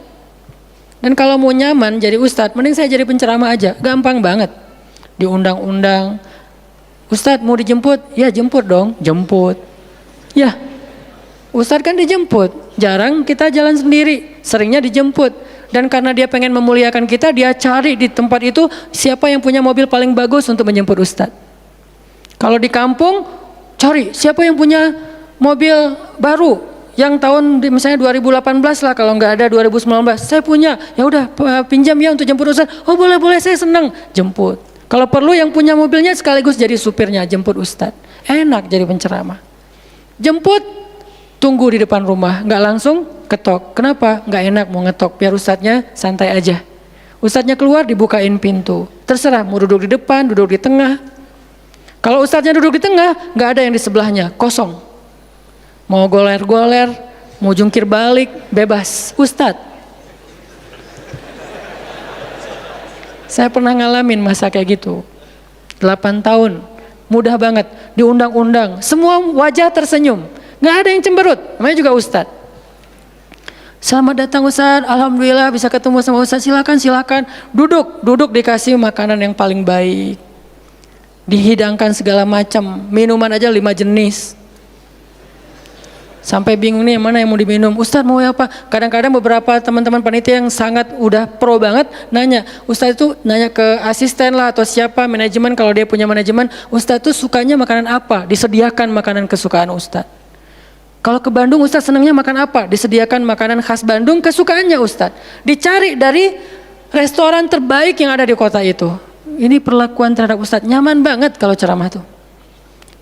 Dan kalau mau nyaman jadi ustadz, mending saya jadi penceramah aja, gampang banget. Diundang-undang, ustadz mau dijemput? Ya jemput dong, jemput. Ya, ustadz kan dijemput, jarang kita jalan sendiri, seringnya dijemput. Dan karena dia pengen memuliakan kita, dia cari di tempat itu siapa yang punya mobil paling bagus untuk menjemput ustadz. Kalau di kampung, cari siapa yang punya mobil baru yang tahun misalnya 2018 lah, kalau nggak ada 2019. Saya punya, ya udah pinjam ya untuk jemput ustadz. Oh boleh, saya senang jemput. Kalau perlu yang punya mobilnya sekaligus jadi supirnya, jemput ustadz. Enak jadi penceramah. Jemput, tunggu di depan rumah, nggak langsung ketok. Kenapa? Nggak enak mau ngetok, biar ustadznya santai aja. Ustadznya keluar, dibukain pintu. Terserah mau duduk di depan, duduk di tengah. Kalau ustadznya duduk di tengah, nggak ada yang di sebelahnya, kosong. Mau goler-goler, mau jungkir balik, bebas. Ustadz. Saya pernah ngalamin masa kayak gitu. 8 tahun, mudah banget, diundang-undang. Semua wajah tersenyum, nggak ada yang cemberut, namanya juga ustadz. Selamat datang ustadz, alhamdulillah bisa ketemu sama ustadz, silakan. Duduk dikasih makanan yang paling baik. Dihidangkan segala macam, minuman aja 5 jenis. Sampai bingung nih mana yang mau diminum. Ustadz mau apa? Kadang-kadang beberapa teman-teman panitia yang sangat udah pro banget nanya. Ustadz itu nanya ke asisten lah atau siapa manajemen, kalau dia punya manajemen. Ustadz itu sukanya makanan apa? Disediakan makanan kesukaan ustadz. Kalau ke Bandung ustadz senangnya makan apa? Disediakan makanan khas Bandung kesukaannya ustadz. Dicari dari restoran terbaik yang ada di kota itu. Ini perlakuan terhadap ustadz, nyaman banget kalau ceramah tuh.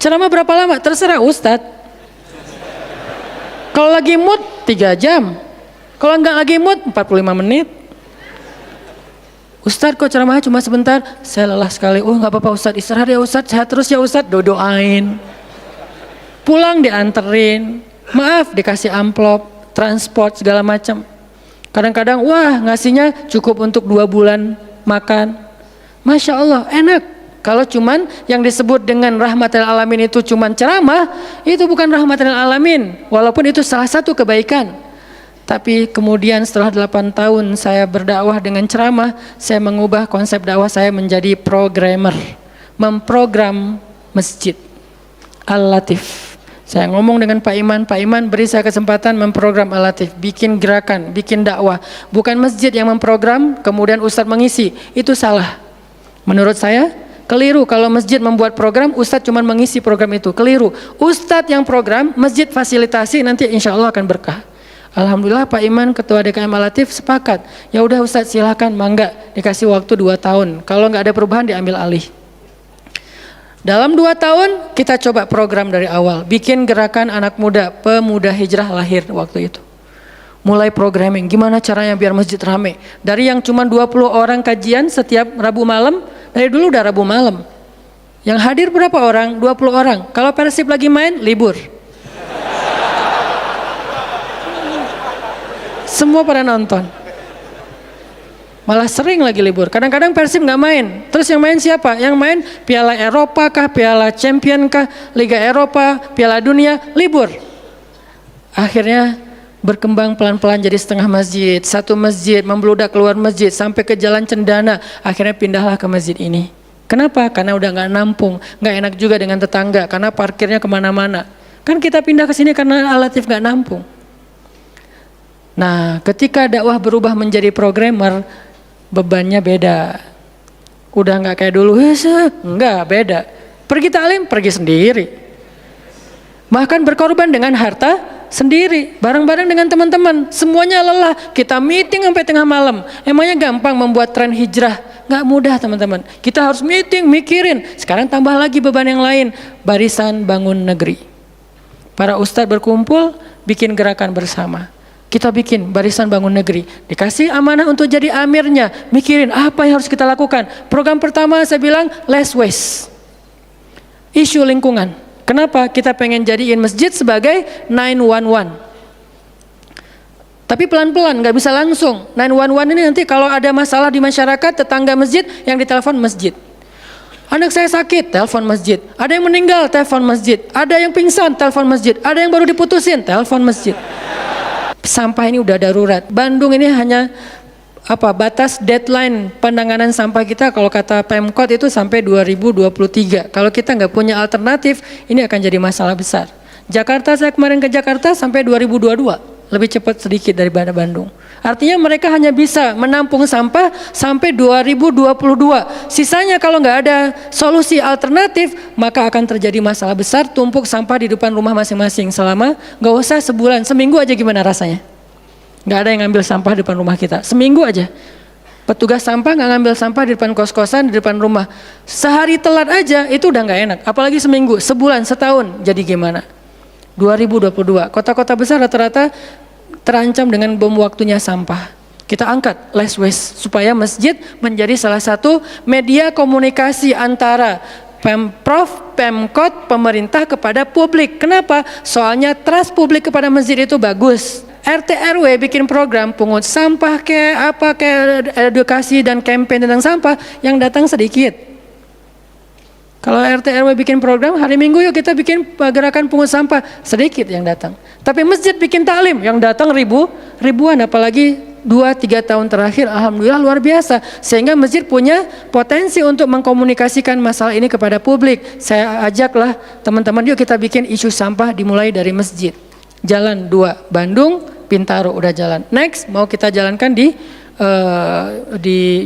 Ceramah berapa lama? Terserah ustadz. Kalau lagi mood 3 jam. Kalau enggak lagi mood 45 menit. Ustadz kok ceramahnya cuma sebentar? Saya lelah sekali. Oh enggak apa-apa ustadz, istirahat ya ustadz, sehat terus ya ustadz. Doain. Pulang dianterin. Maaf dikasih amplop, transport segala macam. Kadang-kadang wah ngasihnya cukup untuk 2 bulan makan. Masya Allah enak. Kalau cuman yang disebut dengan rahmatil alamin itu cuman ceramah, itu bukan rahmatil alamin. Walaupun itu salah satu kebaikan. Tapi kemudian setelah 8 tahun saya berdakwah dengan ceramah, saya mengubah konsep dakwah saya menjadi programmer. Memprogram masjid. Al-Latif. Saya ngomong dengan Pak Iman beri saya kesempatan memprogram Al-Latif, bikin gerakan, bikin dakwah. Bukan masjid yang memprogram, kemudian ustadz mengisi, itu salah. Menurut saya, Keliru kalau masjid membuat program, ustadz cuma mengisi program itu. Keliru. Ustadz yang program, masjid fasilitasi, nanti insya Allah akan berkah. Alhamdulillah Pak Iman Ketua DKM Al-Latif sepakat. Ya udah Ustadz silakan, mangga, dikasih waktu 2 tahun. Kalau nggak ada perubahan diambil alih. Dalam 2 tahun kita coba program dari awal, bikin gerakan anak muda, pemuda hijrah lahir waktu itu. Mulai programming, gimana caranya biar masjid rame. Dari yang cuma 20 orang kajian setiap Rabu malam, dari dulu udah Rabu malam. Yang hadir berapa orang? 20 orang. Kalau Persib lagi main, libur. Semua pada nonton. Malah sering lagi libur. Kadang-kadang Persib nggak main. Terus yang main siapa? Yang main Piala Eropa kah, Piala Champion kah, Liga Eropa, Piala Dunia, libur. Akhirnya berkembang pelan-pelan jadi setengah masjid, satu masjid, membludak keluar masjid sampai ke Jalan Cendana. Akhirnya pindahlah ke masjid ini. Kenapa? Karena udah nggak nampung, nggak enak juga dengan tetangga karena parkirnya kemana-mana. Kan kita pindah ke sini karena Al-Latif nggak nampung. Nah, ketika dakwah berubah menjadi programmer, bebannya beda. Udah nggak kayak dulu, enggak, beda. Pergi taklim, pergi sendiri. Bahkan berkorban dengan harta sendiri, bareng-bareng dengan teman-teman, semuanya lelah. Kita meeting sampai tengah malam. Emangnya gampang membuat tren hijrah? Nggak mudah teman-teman. Kita harus meeting, mikirin. Sekarang tambah lagi beban yang lain, Barisan Bangun Negeri. Para ustadz berkumpul, bikin gerakan bersama. Kita bikin Barisan Bangun Negeri. Dikasih amanah untuk jadi amirnya, mikirin apa yang harus kita lakukan. Program pertama saya bilang less waste. Isu lingkungan. Kenapa? Kita pengen jadiin masjid sebagai 911. Tapi pelan-pelan, nggak bisa langsung. 911 ini nanti kalau ada masalah di masyarakat, tetangga masjid yang ditelepon masjid. Anak saya sakit, telepon masjid. Ada yang meninggal, telepon masjid. Ada yang pingsan, telepon masjid. Ada yang baru diputusin, telepon masjid. Sampah ini udah darurat. Bandung ini hanya batas deadline penanganan sampah kita kalau kata Pemkot itu sampai 2023. Kalau kita nggak punya alternatif, ini akan jadi masalah besar. Jakarta, saya kemarin ke Jakarta sampai 2022, lebih cepat sedikit daripada Bandung. Artinya mereka hanya bisa menampung sampah sampai 2022. Sisanya kalau nggak ada solusi alternatif, maka akan terjadi masalah besar, tumpuk sampah di depan rumah masing-masing selama nggak usah sebulan, seminggu aja gimana rasanya? Nggak ada yang ngambil sampah di depan rumah kita, seminggu aja. Petugas sampah nggak ngambil sampah di depan kos-kosan, di depan rumah. Sehari telat aja itu udah nggak enak, apalagi seminggu, sebulan, setahun, jadi gimana? 2022, kota-kota besar rata-rata terancam dengan bom waktunya sampah. Kita angkat less waste supaya masjid menjadi salah satu media komunikasi antara Pemprov, Pemkot, pemerintah kepada publik. Kenapa? Soalnya trust publik kepada masjid itu bagus. RT RW bikin program pungut sampah edukasi dan campaign tentang sampah, yang datang sedikit. Kalau RT RW bikin program hari Minggu yuk kita bikin gerakan pungut sampah, sedikit yang datang. Tapi masjid bikin taklim, yang datang ribuan, apalagi 2-3 tahun terakhir alhamdulillah luar biasa. Sehingga masjid punya potensi untuk mengkomunikasikan masalah ini kepada publik. Saya ajaklah teman-teman, yuk kita bikin isu sampah dimulai dari masjid. Jalan 2 Bandung, Bintaro udah jalan. Next mau kita jalankan di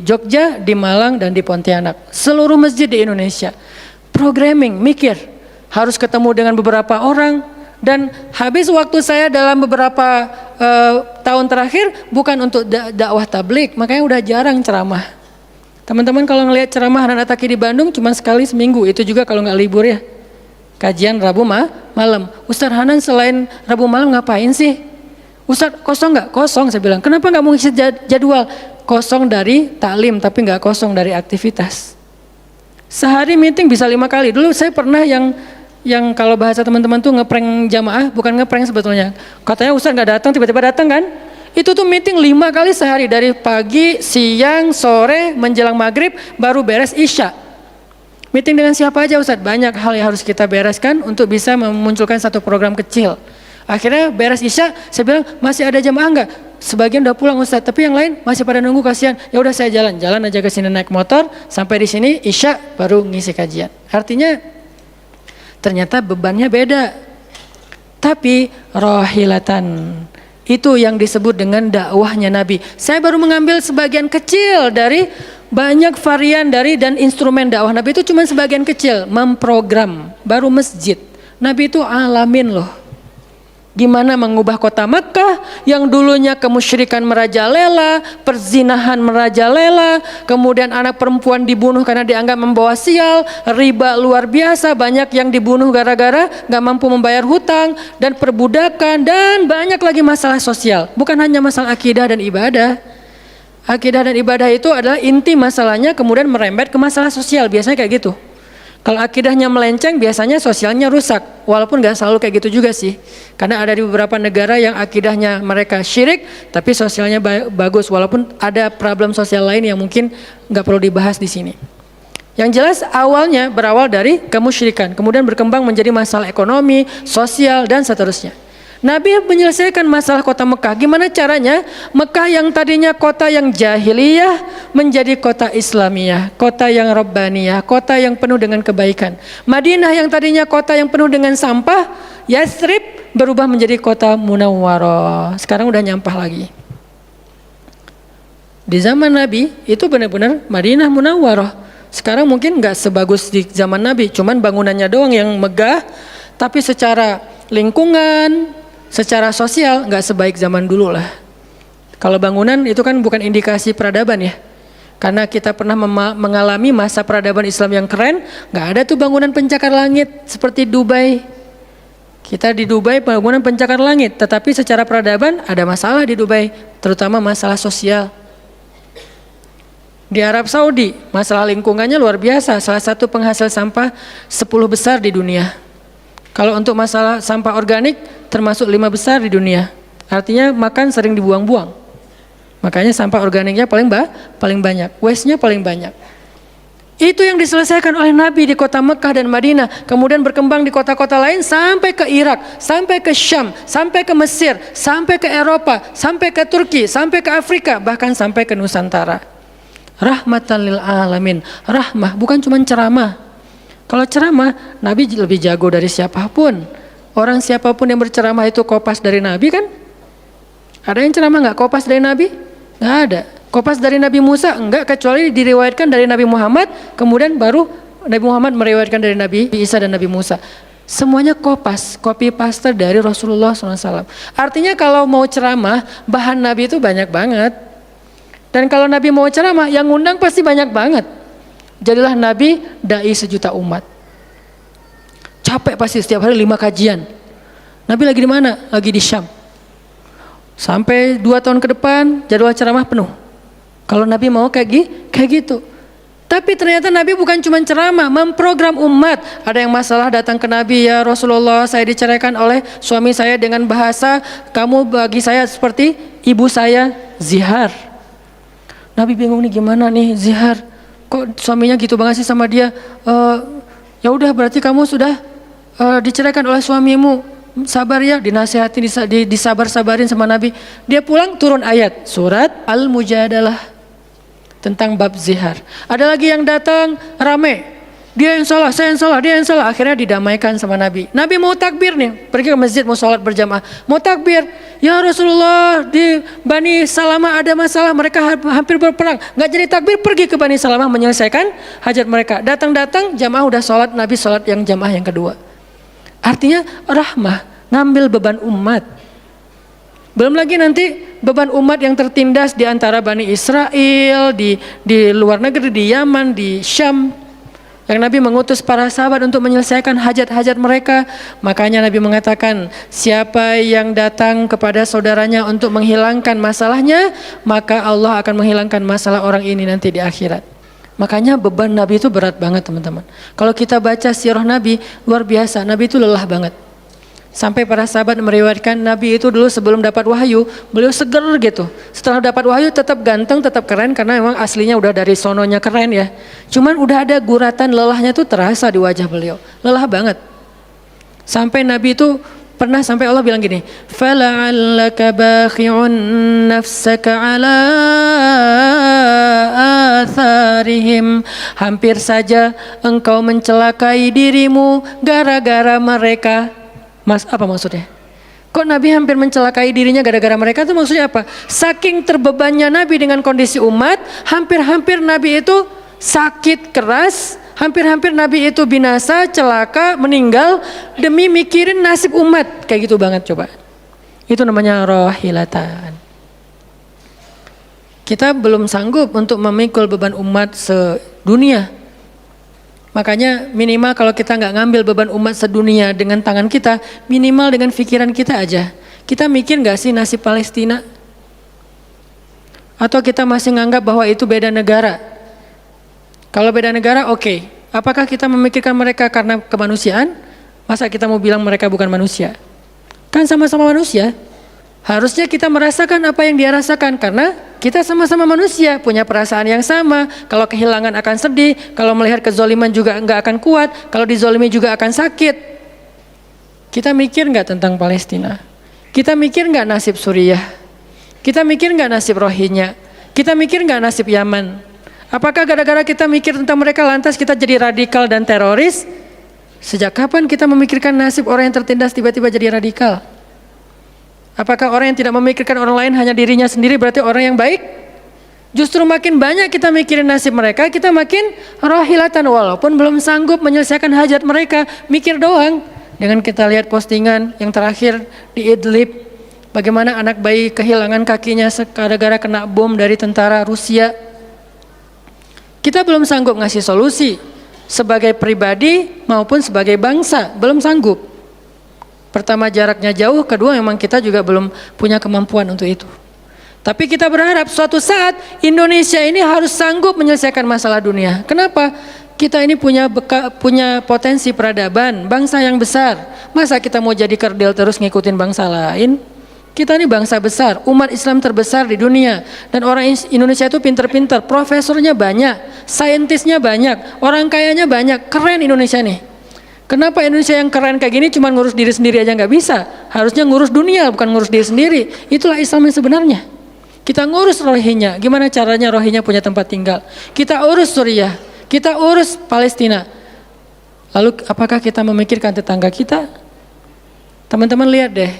Jogja, di Malang dan di Pontianak. Seluruh masjid di Indonesia. Programming, mikir, harus ketemu dengan beberapa orang, dan habis waktu saya dalam beberapa tahun terakhir bukan untuk dakwah tablik, makanya udah jarang ceramah. Teman-teman kalau ngelihat ceramah anak Taki di Bandung cuma sekali seminggu, itu juga kalau nggak libur ya. Kajian Rabu malam. Ustaz Hanan selain Rabu malam ngapain sih? Ustaz kosong nggak? Kosong, saya bilang. Kenapa nggak mau ngisi jadwal? Kosong dari taklim tapi nggak kosong dari aktivitas. Sehari meeting bisa 5 kali. Dulu saya pernah yang kalau bahasa teman-teman tuh ngeprank jamaah, bukan ngeprank sebetulnya. Katanya Ustaz nggak datang, tiba-tiba datang kan? Itu tuh meeting 5 kali sehari, dari pagi, siang, sore, menjelang maghrib, baru beres isya. Meeting dengan siapa aja Ustaz? Banyak hal yang harus kita bereskan untuk bisa memunculkan satu program kecil. Akhirnya beres isya, saya bilang masih ada jamaah enggak? Sebagian udah pulang Ustaz, tapi yang lain masih pada nunggu, kasihan. Ya udah saya jalan aja ke sini naik motor, sampai di sini isya baru ngisi kajian. Artinya ternyata bebannya beda. Tapi rohilatan itu yang disebut dengan dakwahnya Nabi. Saya baru mengambil sebagian kecil dari banyak varian dari dan instrumen dakwah Nabi itu cuma sebagian kecil, memprogram, baru masjid. Nabi itu alamin loh. Gimana mengubah kota Makkah yang dulunya kemusyrikan merajalela, perzinahan merajalela, kemudian anak perempuan dibunuh karena dianggap membawa sial, riba luar biasa, banyak yang dibunuh gara-gara gak mampu membayar hutang, dan perbudakan, dan banyak lagi masalah sosial. Bukan hanya masalah akidah dan ibadah. Akidah dan ibadah itu adalah inti masalahnya, kemudian merembet ke masalah sosial, biasanya kayak gitu. Kalau akidahnya melenceng, biasanya sosialnya rusak. Walaupun gak selalu kayak gitu juga sih. Karena ada di beberapa negara yang akidahnya mereka syirik, tapi sosialnya bagus. Walaupun ada problem sosial lain yang mungkin gak perlu dibahas di sini. Yang jelas awalnya berawal dari kemusyrikan, kemudian berkembang menjadi masalah ekonomi, sosial, dan seterusnya. Nabi menyelesaikan masalah kota Mekah. Gimana caranya? Mekah yang tadinya kota yang jahiliyah menjadi kota Islamiyah, kota yang Rabbaniyah, kota yang penuh dengan kebaikan. Madinah yang tadinya kota yang penuh dengan sampah, Yathrib berubah menjadi kota Munawwarah. Sekarang udah nyampah lagi. Di zaman Nabi itu benar-benar Madinah Munawwarah. Sekarang mungkin nggak sebagus di zaman Nabi, cuman bangunannya doang yang megah, tapi secara lingkungan, secara sosial nggak sebaik zaman dulu lah. Kalau bangunan itu kan bukan indikasi peradaban ya. Karena kita pernah mengalami masa peradaban Islam yang keren, nggak ada tuh bangunan pencakar langit seperti Dubai. Kita di Dubai bangunan pencakar langit, tetapi secara peradaban ada masalah di Dubai, terutama masalah sosial. Di Arab Saudi masalah lingkungannya luar biasa, salah satu penghasil sampah 10 besar di dunia. Kalau untuk masalah sampah organik termasuk 5 besar di dunia. Artinya makan sering dibuang-buang. Makanya sampah organiknya paling banyak, waste-nya paling banyak. Itu yang diselesaikan oleh Nabi di kota Mekah dan Madinah, kemudian berkembang di kota-kota lain sampai ke Irak, sampai ke Syam, sampai ke Mesir, sampai ke Eropa, sampai ke Turki, sampai ke Afrika, bahkan sampai ke Nusantara. Rahmatan lil alamin. Rahmah bukan cuma ceramah. Kalau ceramah, Nabi lebih jago dari siapapun. Orang siapapun yang berceramah itu kopas dari Nabi kan? Ada yang ceramah nggak kopas dari Nabi? Nggak ada. Kopas dari Nabi Musa? Enggak, kecuali diriwayatkan dari Nabi Muhammad, kemudian baru Nabi Muhammad meriwayatkan dari Nabi Isa dan Nabi Musa. Semuanya kopas, copy paste dari Rasulullah SAW. Artinya kalau mau ceramah, bahan Nabi itu banyak banget. Dan kalau Nabi mau ceramah, yang ngundang pasti banyak banget. Jadilah Nabi dai sejuta umat. Capek pasti setiap hari 5 kajian. Nabi lagi di mana? Lagi di Syam. Sampai 2 tahun ke depan jadwal ceramah penuh. Kalau Nabi mau kayak gitu. Tapi ternyata Nabi bukan cuma ceramah, memprogram umat. Ada yang masalah datang ke Nabi, ya Rasulullah, saya diceraikan oleh suami saya dengan bahasa kamu bagi saya seperti ibu saya, zihar. Nabi bingung nih, gimana nih zihar? Kok suaminya gitu banget sih sama dia? Ya udah, berarti kamu sudah diceraikan oleh suamimu. Sabar ya, dinasihati, disabar-sabarin sama Nabi. Dia pulang turun ayat surat Al-Mujadalah tentang bab zihar. Ada lagi yang datang rame, dia yang salah, saya yang salah, dia yang salah. Akhirnya didamaikan sama Nabi. Nabi mau takbir nih, pergi ke masjid mau sholat berjamaah, mau takbir. Ya Rasulullah, di Bani Salamah ada masalah, mereka hampir berperang, nggak jadi takbir, pergi ke Bani Salamah menyelesaikan hajat mereka. Datang-datang jamaah udah sholat, Nabi sholat yang jamaah yang kedua. Artinya rahmah, ngambil beban umat. Belum lagi nanti beban umat yang tertindas di antara Bani Israel, di luar negeri, di Yaman, di Syam, yang Nabi mengutus para sahabat untuk menyelesaikan hajat-hajat mereka. Makanya Nabi mengatakan, siapa yang datang kepada saudaranya untuk menghilangkan masalahnya, maka Allah akan menghilangkan masalah orang ini nanti di akhirat. Makanya beban Nabi itu berat banget teman-teman. Kalau kita baca sirah Nabi, luar biasa, Nabi itu lelah banget. Sampai para sahabat meriwayatkan Nabi itu dulu sebelum dapat wahyu, beliau seger gitu. Setelah dapat wahyu tetap ganteng, tetap keren, karena memang aslinya udah dari sononya keren ya. Cuman udah ada guratan lelahnya tuh terasa di wajah beliau. Lelah banget. Sampai Nabi itu pernah sampai Allah bilang gini, fala'allaka bakhi'un nafsaka ala atharihim, hampir saja engkau mencelakai dirimu gara-gara mereka. Mas, apa maksudnya? Kok Nabi hampir mencelakai dirinya gara-gara mereka, itu maksudnya apa? Saking terbebannya Nabi dengan kondisi umat, hampir-hampir Nabi itu sakit keras, hampir-hampir Nabi itu binasa, celaka, meninggal demi mikirin nasib umat. Kayak gitu banget coba. Itu namanya rohilatan. Kita belum sanggup untuk memikul beban umat sedunia. Makanya minimal kalau kita nggak ngambil beban umat sedunia dengan tangan kita, minimal dengan pikiran kita aja. Kita mikir nggak sih nasib Palestina? Atau kita masih nganggap bahwa itu beda negara? Kalau beda negara, oke. Apakah kita memikirkan mereka karena kemanusiaan? Masa kita mau bilang mereka bukan manusia? Kan sama-sama manusia. Harusnya kita merasakan apa yang dia rasakan karena kita sama-sama manusia, punya perasaan yang sama. Kalau kehilangan akan sedih, kalau melihat kezoliman juga nggak akan kuat, kalau dizolimi juga akan sakit. Kita mikir nggak tentang Palestina? Kita mikir nggak nasib Suriah? Kita mikir nggak nasib Rohingya? Kita mikir nggak nasib Yaman? Apakah gara-gara kita mikir tentang mereka lantas kita jadi radikal dan teroris? Sejak kapan kita memikirkan nasib orang yang tertindas tiba-tiba jadi radikal? Apakah orang yang tidak memikirkan orang lain hanya dirinya sendiri berarti orang yang baik? Justru makin banyak kita mikirin nasib mereka, kita makin rohilatan walaupun belum sanggup menyelesaikan hajat mereka, mikir doang. Dengan kita lihat postingan yang terakhir di Idlib, bagaimana anak bayi kehilangan kakinya gara-gara kena bom dari tentara Rusia. Kita belum sanggup ngasih solusi sebagai pribadi maupun sebagai bangsa, belum sanggup. Pertama jaraknya jauh, kedua memang kita juga belum punya kemampuan untuk itu. Tapi kita berharap suatu saat Indonesia ini harus sanggup menyelesaikan masalah dunia. Kenapa? Kita ini punya potensi peradaban, bangsa yang besar. Masa kita mau jadi kerdil terus ngikutin bangsa lain? Kita ini bangsa besar, umat Islam terbesar di dunia. Dan orang Indonesia itu pinter-pinter, profesornya banyak, saintisnya banyak, orang kayanya banyak, keren Indonesia nih. Kenapa Indonesia yang keren kayak gini cuma ngurus diri sendiri aja nggak bisa? Harusnya ngurus dunia bukan ngurus diri sendiri. Itulah Islam yang sebenarnya. Kita ngurus Rohingya, gimana caranya Rohingya punya tempat tinggal? Kita urus Suriah, kita urus Palestina. Lalu apakah kita memikirkan tetangga kita? Teman-teman lihat deh,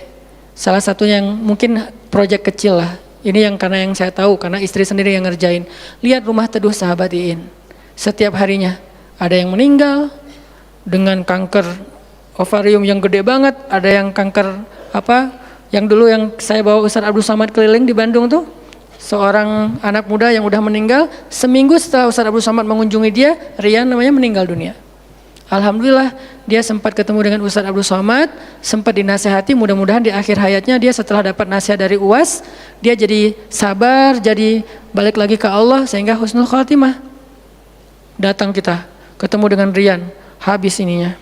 salah satu yang mungkin proyek kecil lah. Ini yang karena yang saya tahu, karena istri sendiri yang ngerjain. Lihat rumah teduh sahabat Iin. Setiap harinya ada yang meninggal dengan kanker ovarium yang gede banget, ada yang kanker apa, yang dulu yang saya bawa Ustaz Abdul Somad keliling di Bandung tuh, seorang anak muda yang udah meninggal, seminggu setelah Ustaz Abdul Somad mengunjungi dia, Rian namanya, meninggal dunia. Alhamdulillah dia sempat ketemu dengan Ustaz Abdul Somad, sempat dinasehati, mudah-mudahan di akhir hayatnya dia setelah dapat nasihat dari UAS, dia jadi sabar, jadi balik lagi ke Allah sehingga husnul khatimah. Datang kita, ketemu dengan Rian, habis ininya.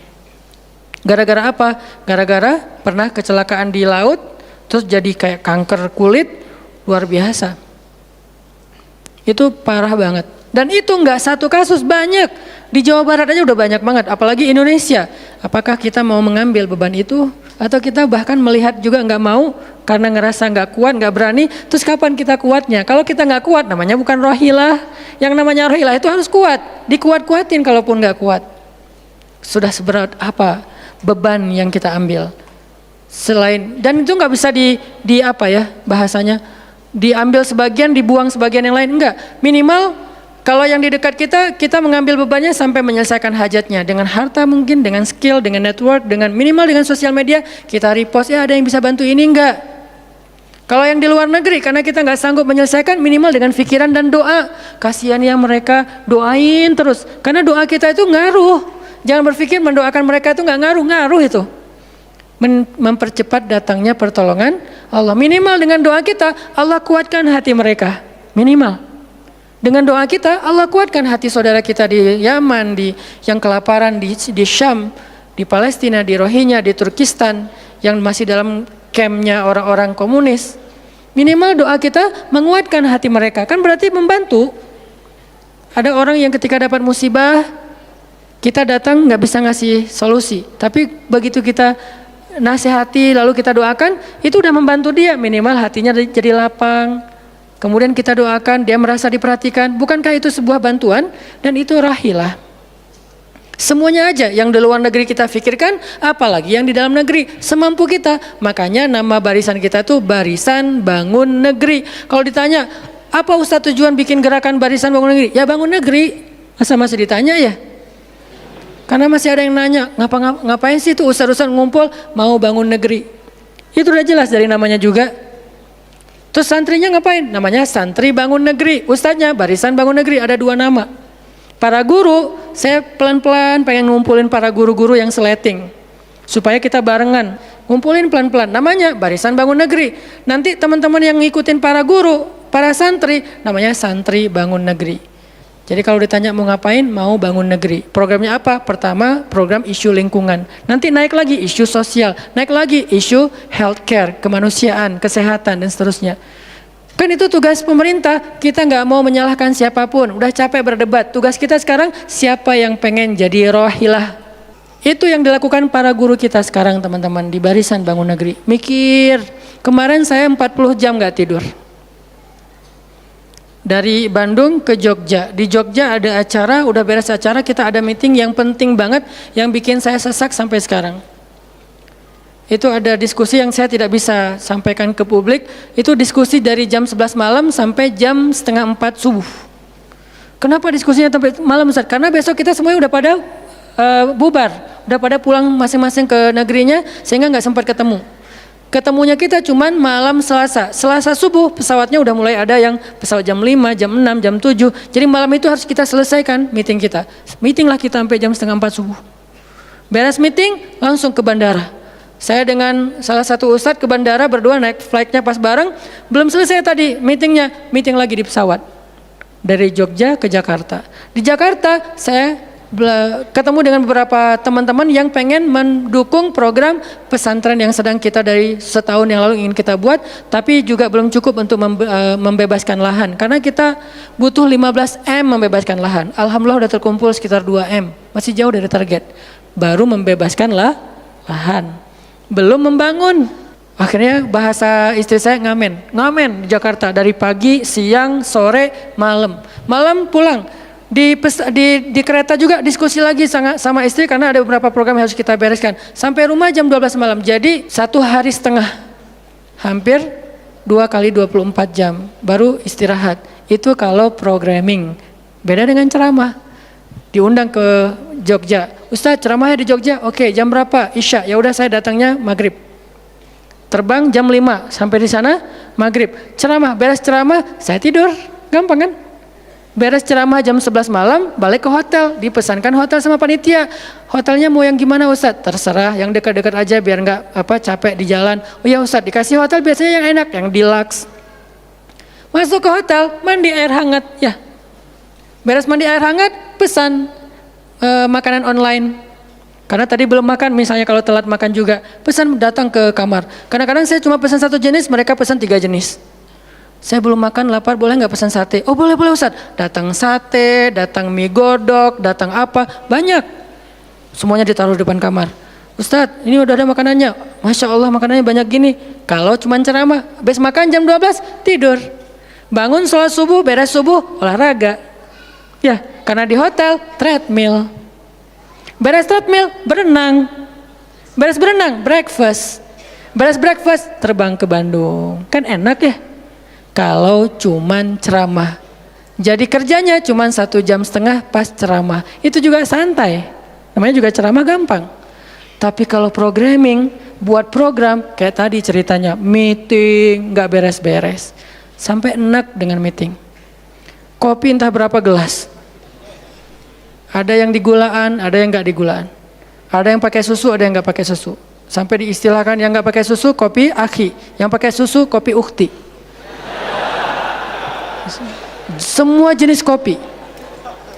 Gara-gara apa? Gara-gara pernah kecelakaan di laut, terus jadi kayak kanker kulit, luar biasa. Itu parah banget. Dan itu nggak satu kasus, banyak. Di Jawa Barat aja udah banyak banget, apalagi Indonesia. Apakah kita mau mengambil beban itu? Atau kita bahkan melihat juga nggak mau, karena ngerasa nggak kuat, nggak berani. Terus kapan kita kuatnya? Kalau kita nggak kuat, namanya bukan rohilah. Yang namanya rohilah itu harus kuat. Dikuat-kuatin kalaupun nggak kuat. Sudah seberat apa beban yang kita ambil selain, dan itu nggak bisa di apa ya bahasanya, diambil sebagian dibuang sebagian yang lain, enggak. Minimal kalau yang di dekat kita mengambil bebannya sampai menyelesaikan hajatnya dengan harta, mungkin dengan skill, dengan network, dengan minimal dengan sosial media kita repost, ya ada yang bisa bantu ini enggak. Kalau yang di luar negeri karena kita nggak sanggup menyelesaikan, minimal dengan pikiran dan doa. Kasihan ya mereka, doain terus karena doa kita itu ngaruh. Jangan berpikir mendoakan mereka itu nggak ngaruh itu. Mempercepat datangnya pertolongan Allah. Minimal dengan doa kita, Allah kuatkan hati mereka. Minimal. Dengan doa kita, Allah kuatkan hati saudara kita di Yaman, di yang kelaparan di Syam, di Palestina, di Rohingya, di Turkistan, yang masih dalam campnya orang-orang komunis. Minimal doa kita menguatkan hati mereka. Kan berarti membantu. Ada orang yang ketika dapat musibah, kita datang nggak bisa ngasih solusi, tapi begitu kita nasihati lalu kita doakan, itu udah membantu dia, minimal hatinya jadi lapang. Kemudian kita doakan, dia merasa diperhatikan. Bukankah itu sebuah bantuan? Dan itu rahilah. Semuanya aja yang di luar negeri kita pikirkan, apalagi yang di dalam negeri, semampu kita. Makanya nama barisan kita tuh Barisan Bangun Negeri. Kalau ditanya, apa Ustadz tujuan bikin gerakan Barisan Bangun Negeri? Ya bangun negeri. Masa masih ditanya ya? Karena masih ada yang nanya, ngapain sih tuh ustadz-ustadz ngumpul mau bangun negeri? Itu udah jelas dari namanya juga. Terus santrinya ngapain? Namanya Santri Bangun Negeri. Ustadznya Barisan Bangun Negeri, ada 2 nama. Para guru, saya pelan-pelan pengen ngumpulin para guru-guru yang seleting. Supaya kita barengan. Ngumpulin pelan-pelan, namanya Barisan Bangun Negeri. Nanti teman-teman yang ngikutin para guru, para santri, namanya Santri Bangun Negeri. Jadi kalau ditanya mau ngapain, mau bangun negeri. Programnya apa? Pertama, program isu lingkungan. Nanti naik lagi isu sosial, naik lagi isu healthcare, kemanusiaan, kesehatan dan seterusnya. Kan itu tugas pemerintah, kita nggak mau menyalahkan siapapun. Udah capek berdebat. Tugas kita sekarang siapa yang pengen jadi rohilah. Itu yang dilakukan para guru kita sekarang teman-teman di Barisan Bangun Negeri. Mikir, kemarin saya 40 jam nggak tidur. Dari Bandung ke Jogja. Di Jogja ada acara, udah beres acara, kita ada meeting yang penting banget yang bikin saya sesak sampai sekarang. Itu ada diskusi yang saya tidak bisa sampaikan ke publik. Itu diskusi dari jam 11 malam sampai jam setengah 4 subuh. Kenapa diskusinya sampai malam Ustaz? Karena besok kita semuanya udah pada bubar, udah pada pulang masing-masing ke negerinya sehingga nggak sempat ketemu. Ketemunya kita cuman malam Selasa. Selasa subuh pesawatnya udah mulai ada yang pesawat jam 5, jam 6, jam 7. Jadi malam itu harus kita selesaikan meeting kita. Meeting lah kita sampai jam setengah 4 subuh. Beres meeting langsung ke bandara. Saya dengan salah satu ustadz ke bandara berdua naik flightnya pas bareng. Belum selesai tadi meetingnya, meeting lagi di pesawat. Dari Jogja ke Jakarta. Di Jakarta saya ketemu dengan beberapa teman-teman yang pengen mendukung program pesantren yang sedang kita dari setahun yang lalu ingin kita buat, tapi juga belum cukup untuk membebaskan lahan karena kita butuh 15 M membebaskan lahan. Alhamdulillah udah terkumpul sekitar 2 M, masih jauh dari target. Baru membebaskan lahan, belum membangun. Akhirnya bahasa istri saya ngamen di Jakarta dari pagi, siang, sore, malam pulang. Di kereta juga diskusi lagi sama istri karena ada beberapa program yang harus kita bereskan. Sampai rumah jam 12 malam. Jadi 1 hari setengah. Hampir 2 kali 24 jam. Baru istirahat. Itu kalau programming. Beda dengan ceramah. Diundang ke Jogja. Ustaz ceramahnya di Jogja. Oke, jam berapa? Isya. Ya udah saya datangnya maghrib. Terbang jam 5. Sampai di sana maghrib. Ceramah. Beres ceramah saya tidur. Gampang kan? Beres ceramah jam 11 malam, balik ke hotel, dipesankan hotel sama panitia. Hotelnya mau yang gimana Ustadz? Terserah, yang dekat-dekat aja biar nggak capek di jalan. Oh ya Ustadz, dikasih hotel biasanya yang enak, yang deluxe. Masuk ke hotel, mandi air hangat, ya. Beres mandi air hangat, pesan makanan online. Karena tadi belum makan, misalnya kalau telat makan juga, pesan datang ke kamar. Kadang-kadang saya cuma pesan 1 jenis, mereka pesan 3 jenis. Saya belum makan, lapar, boleh nggak pesan sate? Oh boleh Ustaz. Datang sate, datang mie godok, datang apa, banyak. Semuanya ditaruh di depan kamar. Ustaz, ini udah ada makanannya. Masya Allah makanannya banyak gini. Kalau cuma ceramah, habis makan jam 12, tidur. Bangun sholat subuh, beres subuh, olahraga. Ya, karena di hotel, treadmill. Beres treadmill, berenang. Beres berenang, breakfast. Beres breakfast, terbang ke Bandung. Kan enak ya? Kalau cuman ceramah. Jadi kerjanya cuman 1,5 jam pas ceramah. Itu juga santai. Namanya juga ceramah gampang. Tapi kalau programming, buat program kayak tadi ceritanya, meeting nggak beres-beres. Sampai enak dengan meeting. Kopi entah berapa gelas. Ada yang digulaan, ada yang nggak digulaan. Ada yang pakai susu, ada yang nggak pakai susu. Sampai diistilahkan yang nggak pakai susu kopi akhi, yang pakai susu kopi ukhti. Semua jenis kopi.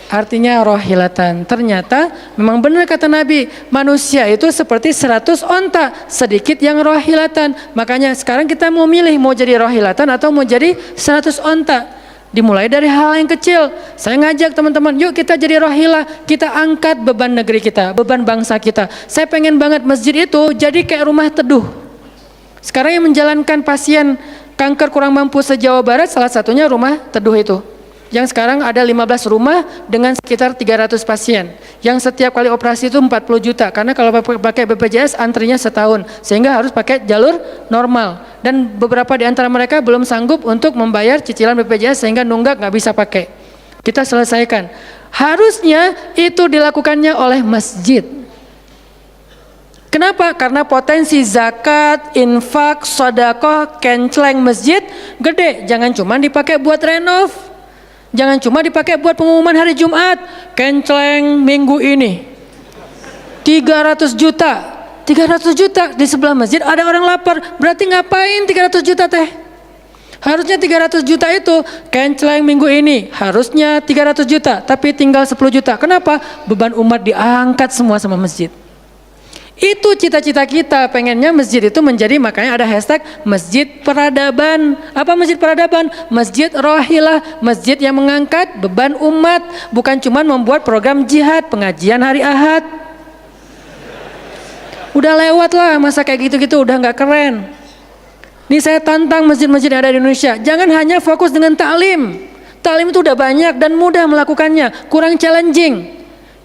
Artinya rohilatan. Ternyata memang benar kata Nabi, manusia itu seperti 100 onta, sedikit yang rohilatan. Makanya sekarang kita mau milih mau jadi rohilatan atau mau jadi 100 onta. Dimulai dari hal yang kecil. Saya ngajak teman-teman, yuk kita jadi rohilah, kita angkat beban negeri kita, beban bangsa kita. Saya pengen banget masjid itu jadi kayak rumah teduh. Sekarang yang menjalankan pasien kanker kurang mampu se-Jawa Barat, salah satunya rumah teduh itu. Yang sekarang ada 15 rumah dengan sekitar 300 pasien. Yang setiap kali operasi itu 40 juta. Karena kalau pakai BPJS antrinya setahun. Sehingga harus pakai jalur normal. Dan beberapa di antara mereka belum sanggup untuk membayar cicilan BPJS sehingga nunggak nggak bisa pakai. Kita selesaikan. Harusnya itu dilakukannya oleh masjid. Kenapa? Karena potensi zakat, infak, sedekah, kenceleng masjid gede. Jangan cuma dipakai buat renov. Jangan cuma dipakai buat pengumuman hari Jumat. Kenceleng minggu ini 300 juta. 300 juta di sebelah masjid ada orang lapar. Berarti ngapain 300 juta teh? Harusnya 300 juta itu kenceleng minggu ini. Harusnya 300 juta. Tapi tinggal 10 juta. Kenapa? Beban umat diangkat semua sama masjid. Itu cita-cita kita, pengennya masjid itu menjadi, makanya ada hashtag masjid peradaban. Apa masjid peradaban? Masjid rohilah, masjid yang mengangkat beban umat, bukan cuma membuat program jihad, pengajian hari Ahad. Udah lewat lah masa kayak gitu-gitu, udah nggak keren. Nih saya tantang masjid-masjid yang ada di Indonesia, jangan hanya fokus dengan taklim. Taklim itu udah banyak dan mudah melakukannya, kurang challenging.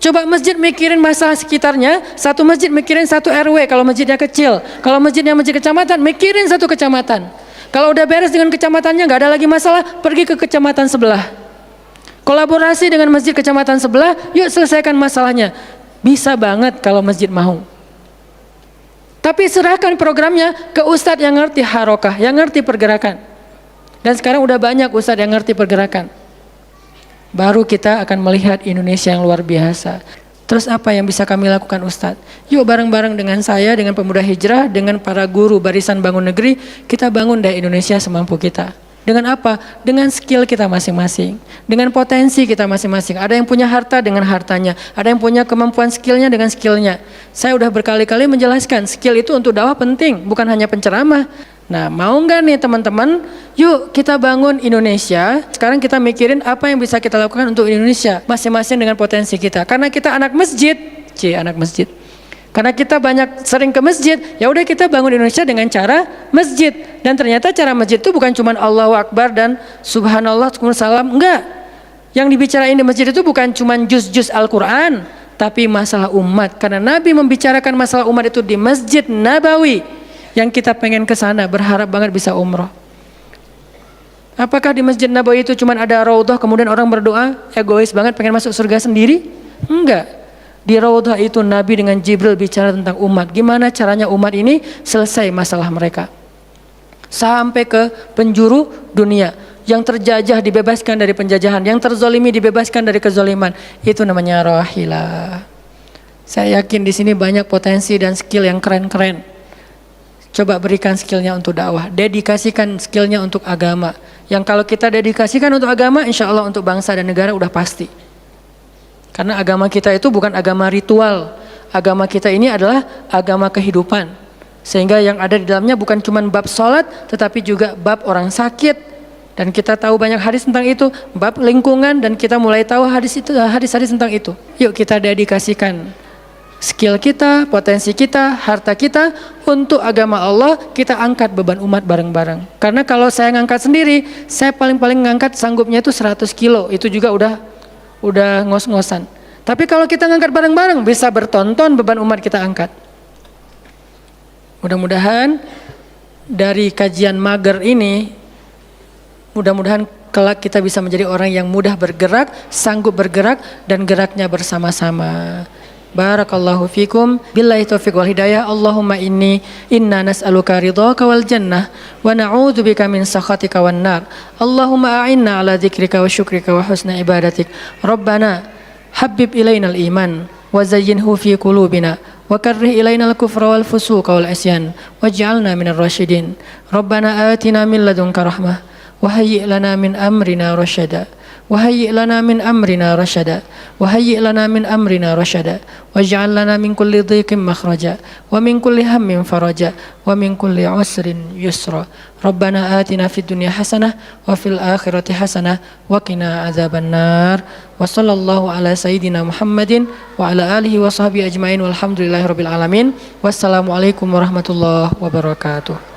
Coba masjid mikirin masalah sekitarnya, satu masjid mikirin satu RW kalau masjidnya kecil. Kalau masjidnya masjid kecamatan, mikirin satu kecamatan. Kalau udah beres dengan kecamatannya, nggak ada lagi masalah, pergi ke kecamatan sebelah. Kolaborasi dengan masjid kecamatan sebelah, yuk selesaikan masalahnya. Bisa banget kalau masjid mau. Tapi serahkan programnya ke ustadz yang ngerti harokah, yang ngerti pergerakan. Dan sekarang udah banyak ustadz yang ngerti pergerakan. Baru kita akan melihat Indonesia yang luar biasa. Terus apa yang bisa kami lakukan Ustadz? Yuk bareng-bareng dengan saya, dengan pemuda hijrah, dengan para guru barisan bangun negeri, kita bangun deh Indonesia semampu kita. Dengan apa? Dengan skill kita masing-masing. Dengan potensi kita masing-masing. Ada yang punya harta dengan hartanya. Ada yang punya kemampuan skillnya dengan skillnya. Saya udah berkali-kali menjelaskan, skill itu untuk dakwah penting, bukan hanya penceramah. Nah, mau nggak nih teman-teman? Yuk kita bangun Indonesia. Sekarang kita mikirin apa yang bisa kita lakukan untuk Indonesia, masing-masing dengan potensi kita. Karena kita anak masjid, anak masjid. Karena kita banyak sering ke masjid, ya udah kita bangun Indonesia dengan cara masjid. Dan ternyata cara masjid itu bukan cuma Allahu Akbar dan Subhanallah, salam, enggak. Yang dibicarain di masjid itu bukan cuma juz-juz Al-Quran, tapi masalah umat. Karena Nabi membicarakan masalah umat itu di Masjid Nabawi. Yang kita pengen ke sana, berharap banget bisa umroh. Apakah di Masjid Nabawi itu cuma ada raudhah kemudian orang berdoa egois banget pengen masuk surga sendiri? Enggak. Di raudhah itu Nabi dengan Jibril bicara tentang umat. Gimana caranya umat ini selesai masalah mereka. Sampai ke penjuru dunia. Yang terjajah dibebaskan dari penjajahan, yang terzolimi dibebaskan dari kezoliman. Itu namanya rahilah. Saya yakin di sini banyak potensi dan skill yang keren-keren. Coba berikan skillnya untuk dakwah, dedikasikan skillnya untuk agama. Yang kalau kita dedikasikan untuk agama, insya Allah untuk bangsa dan negara udah pasti. Karena agama kita itu bukan agama ritual. Agama kita ini adalah agama kehidupan. Sehingga yang ada di dalamnya bukan cuma bab sholat, tetapi juga bab orang sakit. Dan kita tahu banyak hadis tentang itu, bab lingkungan, dan kita mulai tahu hadis-hadis tentang itu. Yuk kita dedikasikan skill kita, potensi kita, harta kita untuk agama Allah, kita angkat beban umat bareng-bareng. Karena kalau saya ngangkat sendiri, saya paling-paling ngangkat sanggupnya itu 100 kilo, itu juga udah ngos-ngosan. Tapi kalau kita ngangkat bareng-bareng, bisa bertonton beban umat kita angkat. Mudah-mudahan dari kajian mager ini, mudah-mudahan kelak kita bisa menjadi orang yang mudah bergerak, sanggup bergerak, dan geraknya bersama-sama. Barakallahu fikum, billahi taufiq wal hidayah. Allahumma inna nas'aluka ridhaka wal jannah wa na'udzubika min sakhatika wan nar. Allahumma a'inna ala dzikrika wa syukrika wa husna ibadatik. Rabbana habbib ilainal iman wa zayyinhu fi qulubina wa karrih ilainal kufra wal fusuqa wal isyan waj'alna minar rasyidin. Rabbana atina min ladunka rahmah wa hayyi' lana min amrina rasyada. وهيئ لنا من أمرنا رشدا وهيئ لنا من أمرنا رشدا واجعل لنا من كل ضيق مخرجا ومن كل هم فرجا ومن كل عسر يسرا ربنا آتنا في الدنيا حسنة وفي الآخرة حسنة وقنا عذاب النار وصلى الله على سيدنا محمد وعلى آله وصحبه أجمعين والحمد لله رب العالمين والسلام عليكم ورحمة الله وبركاته.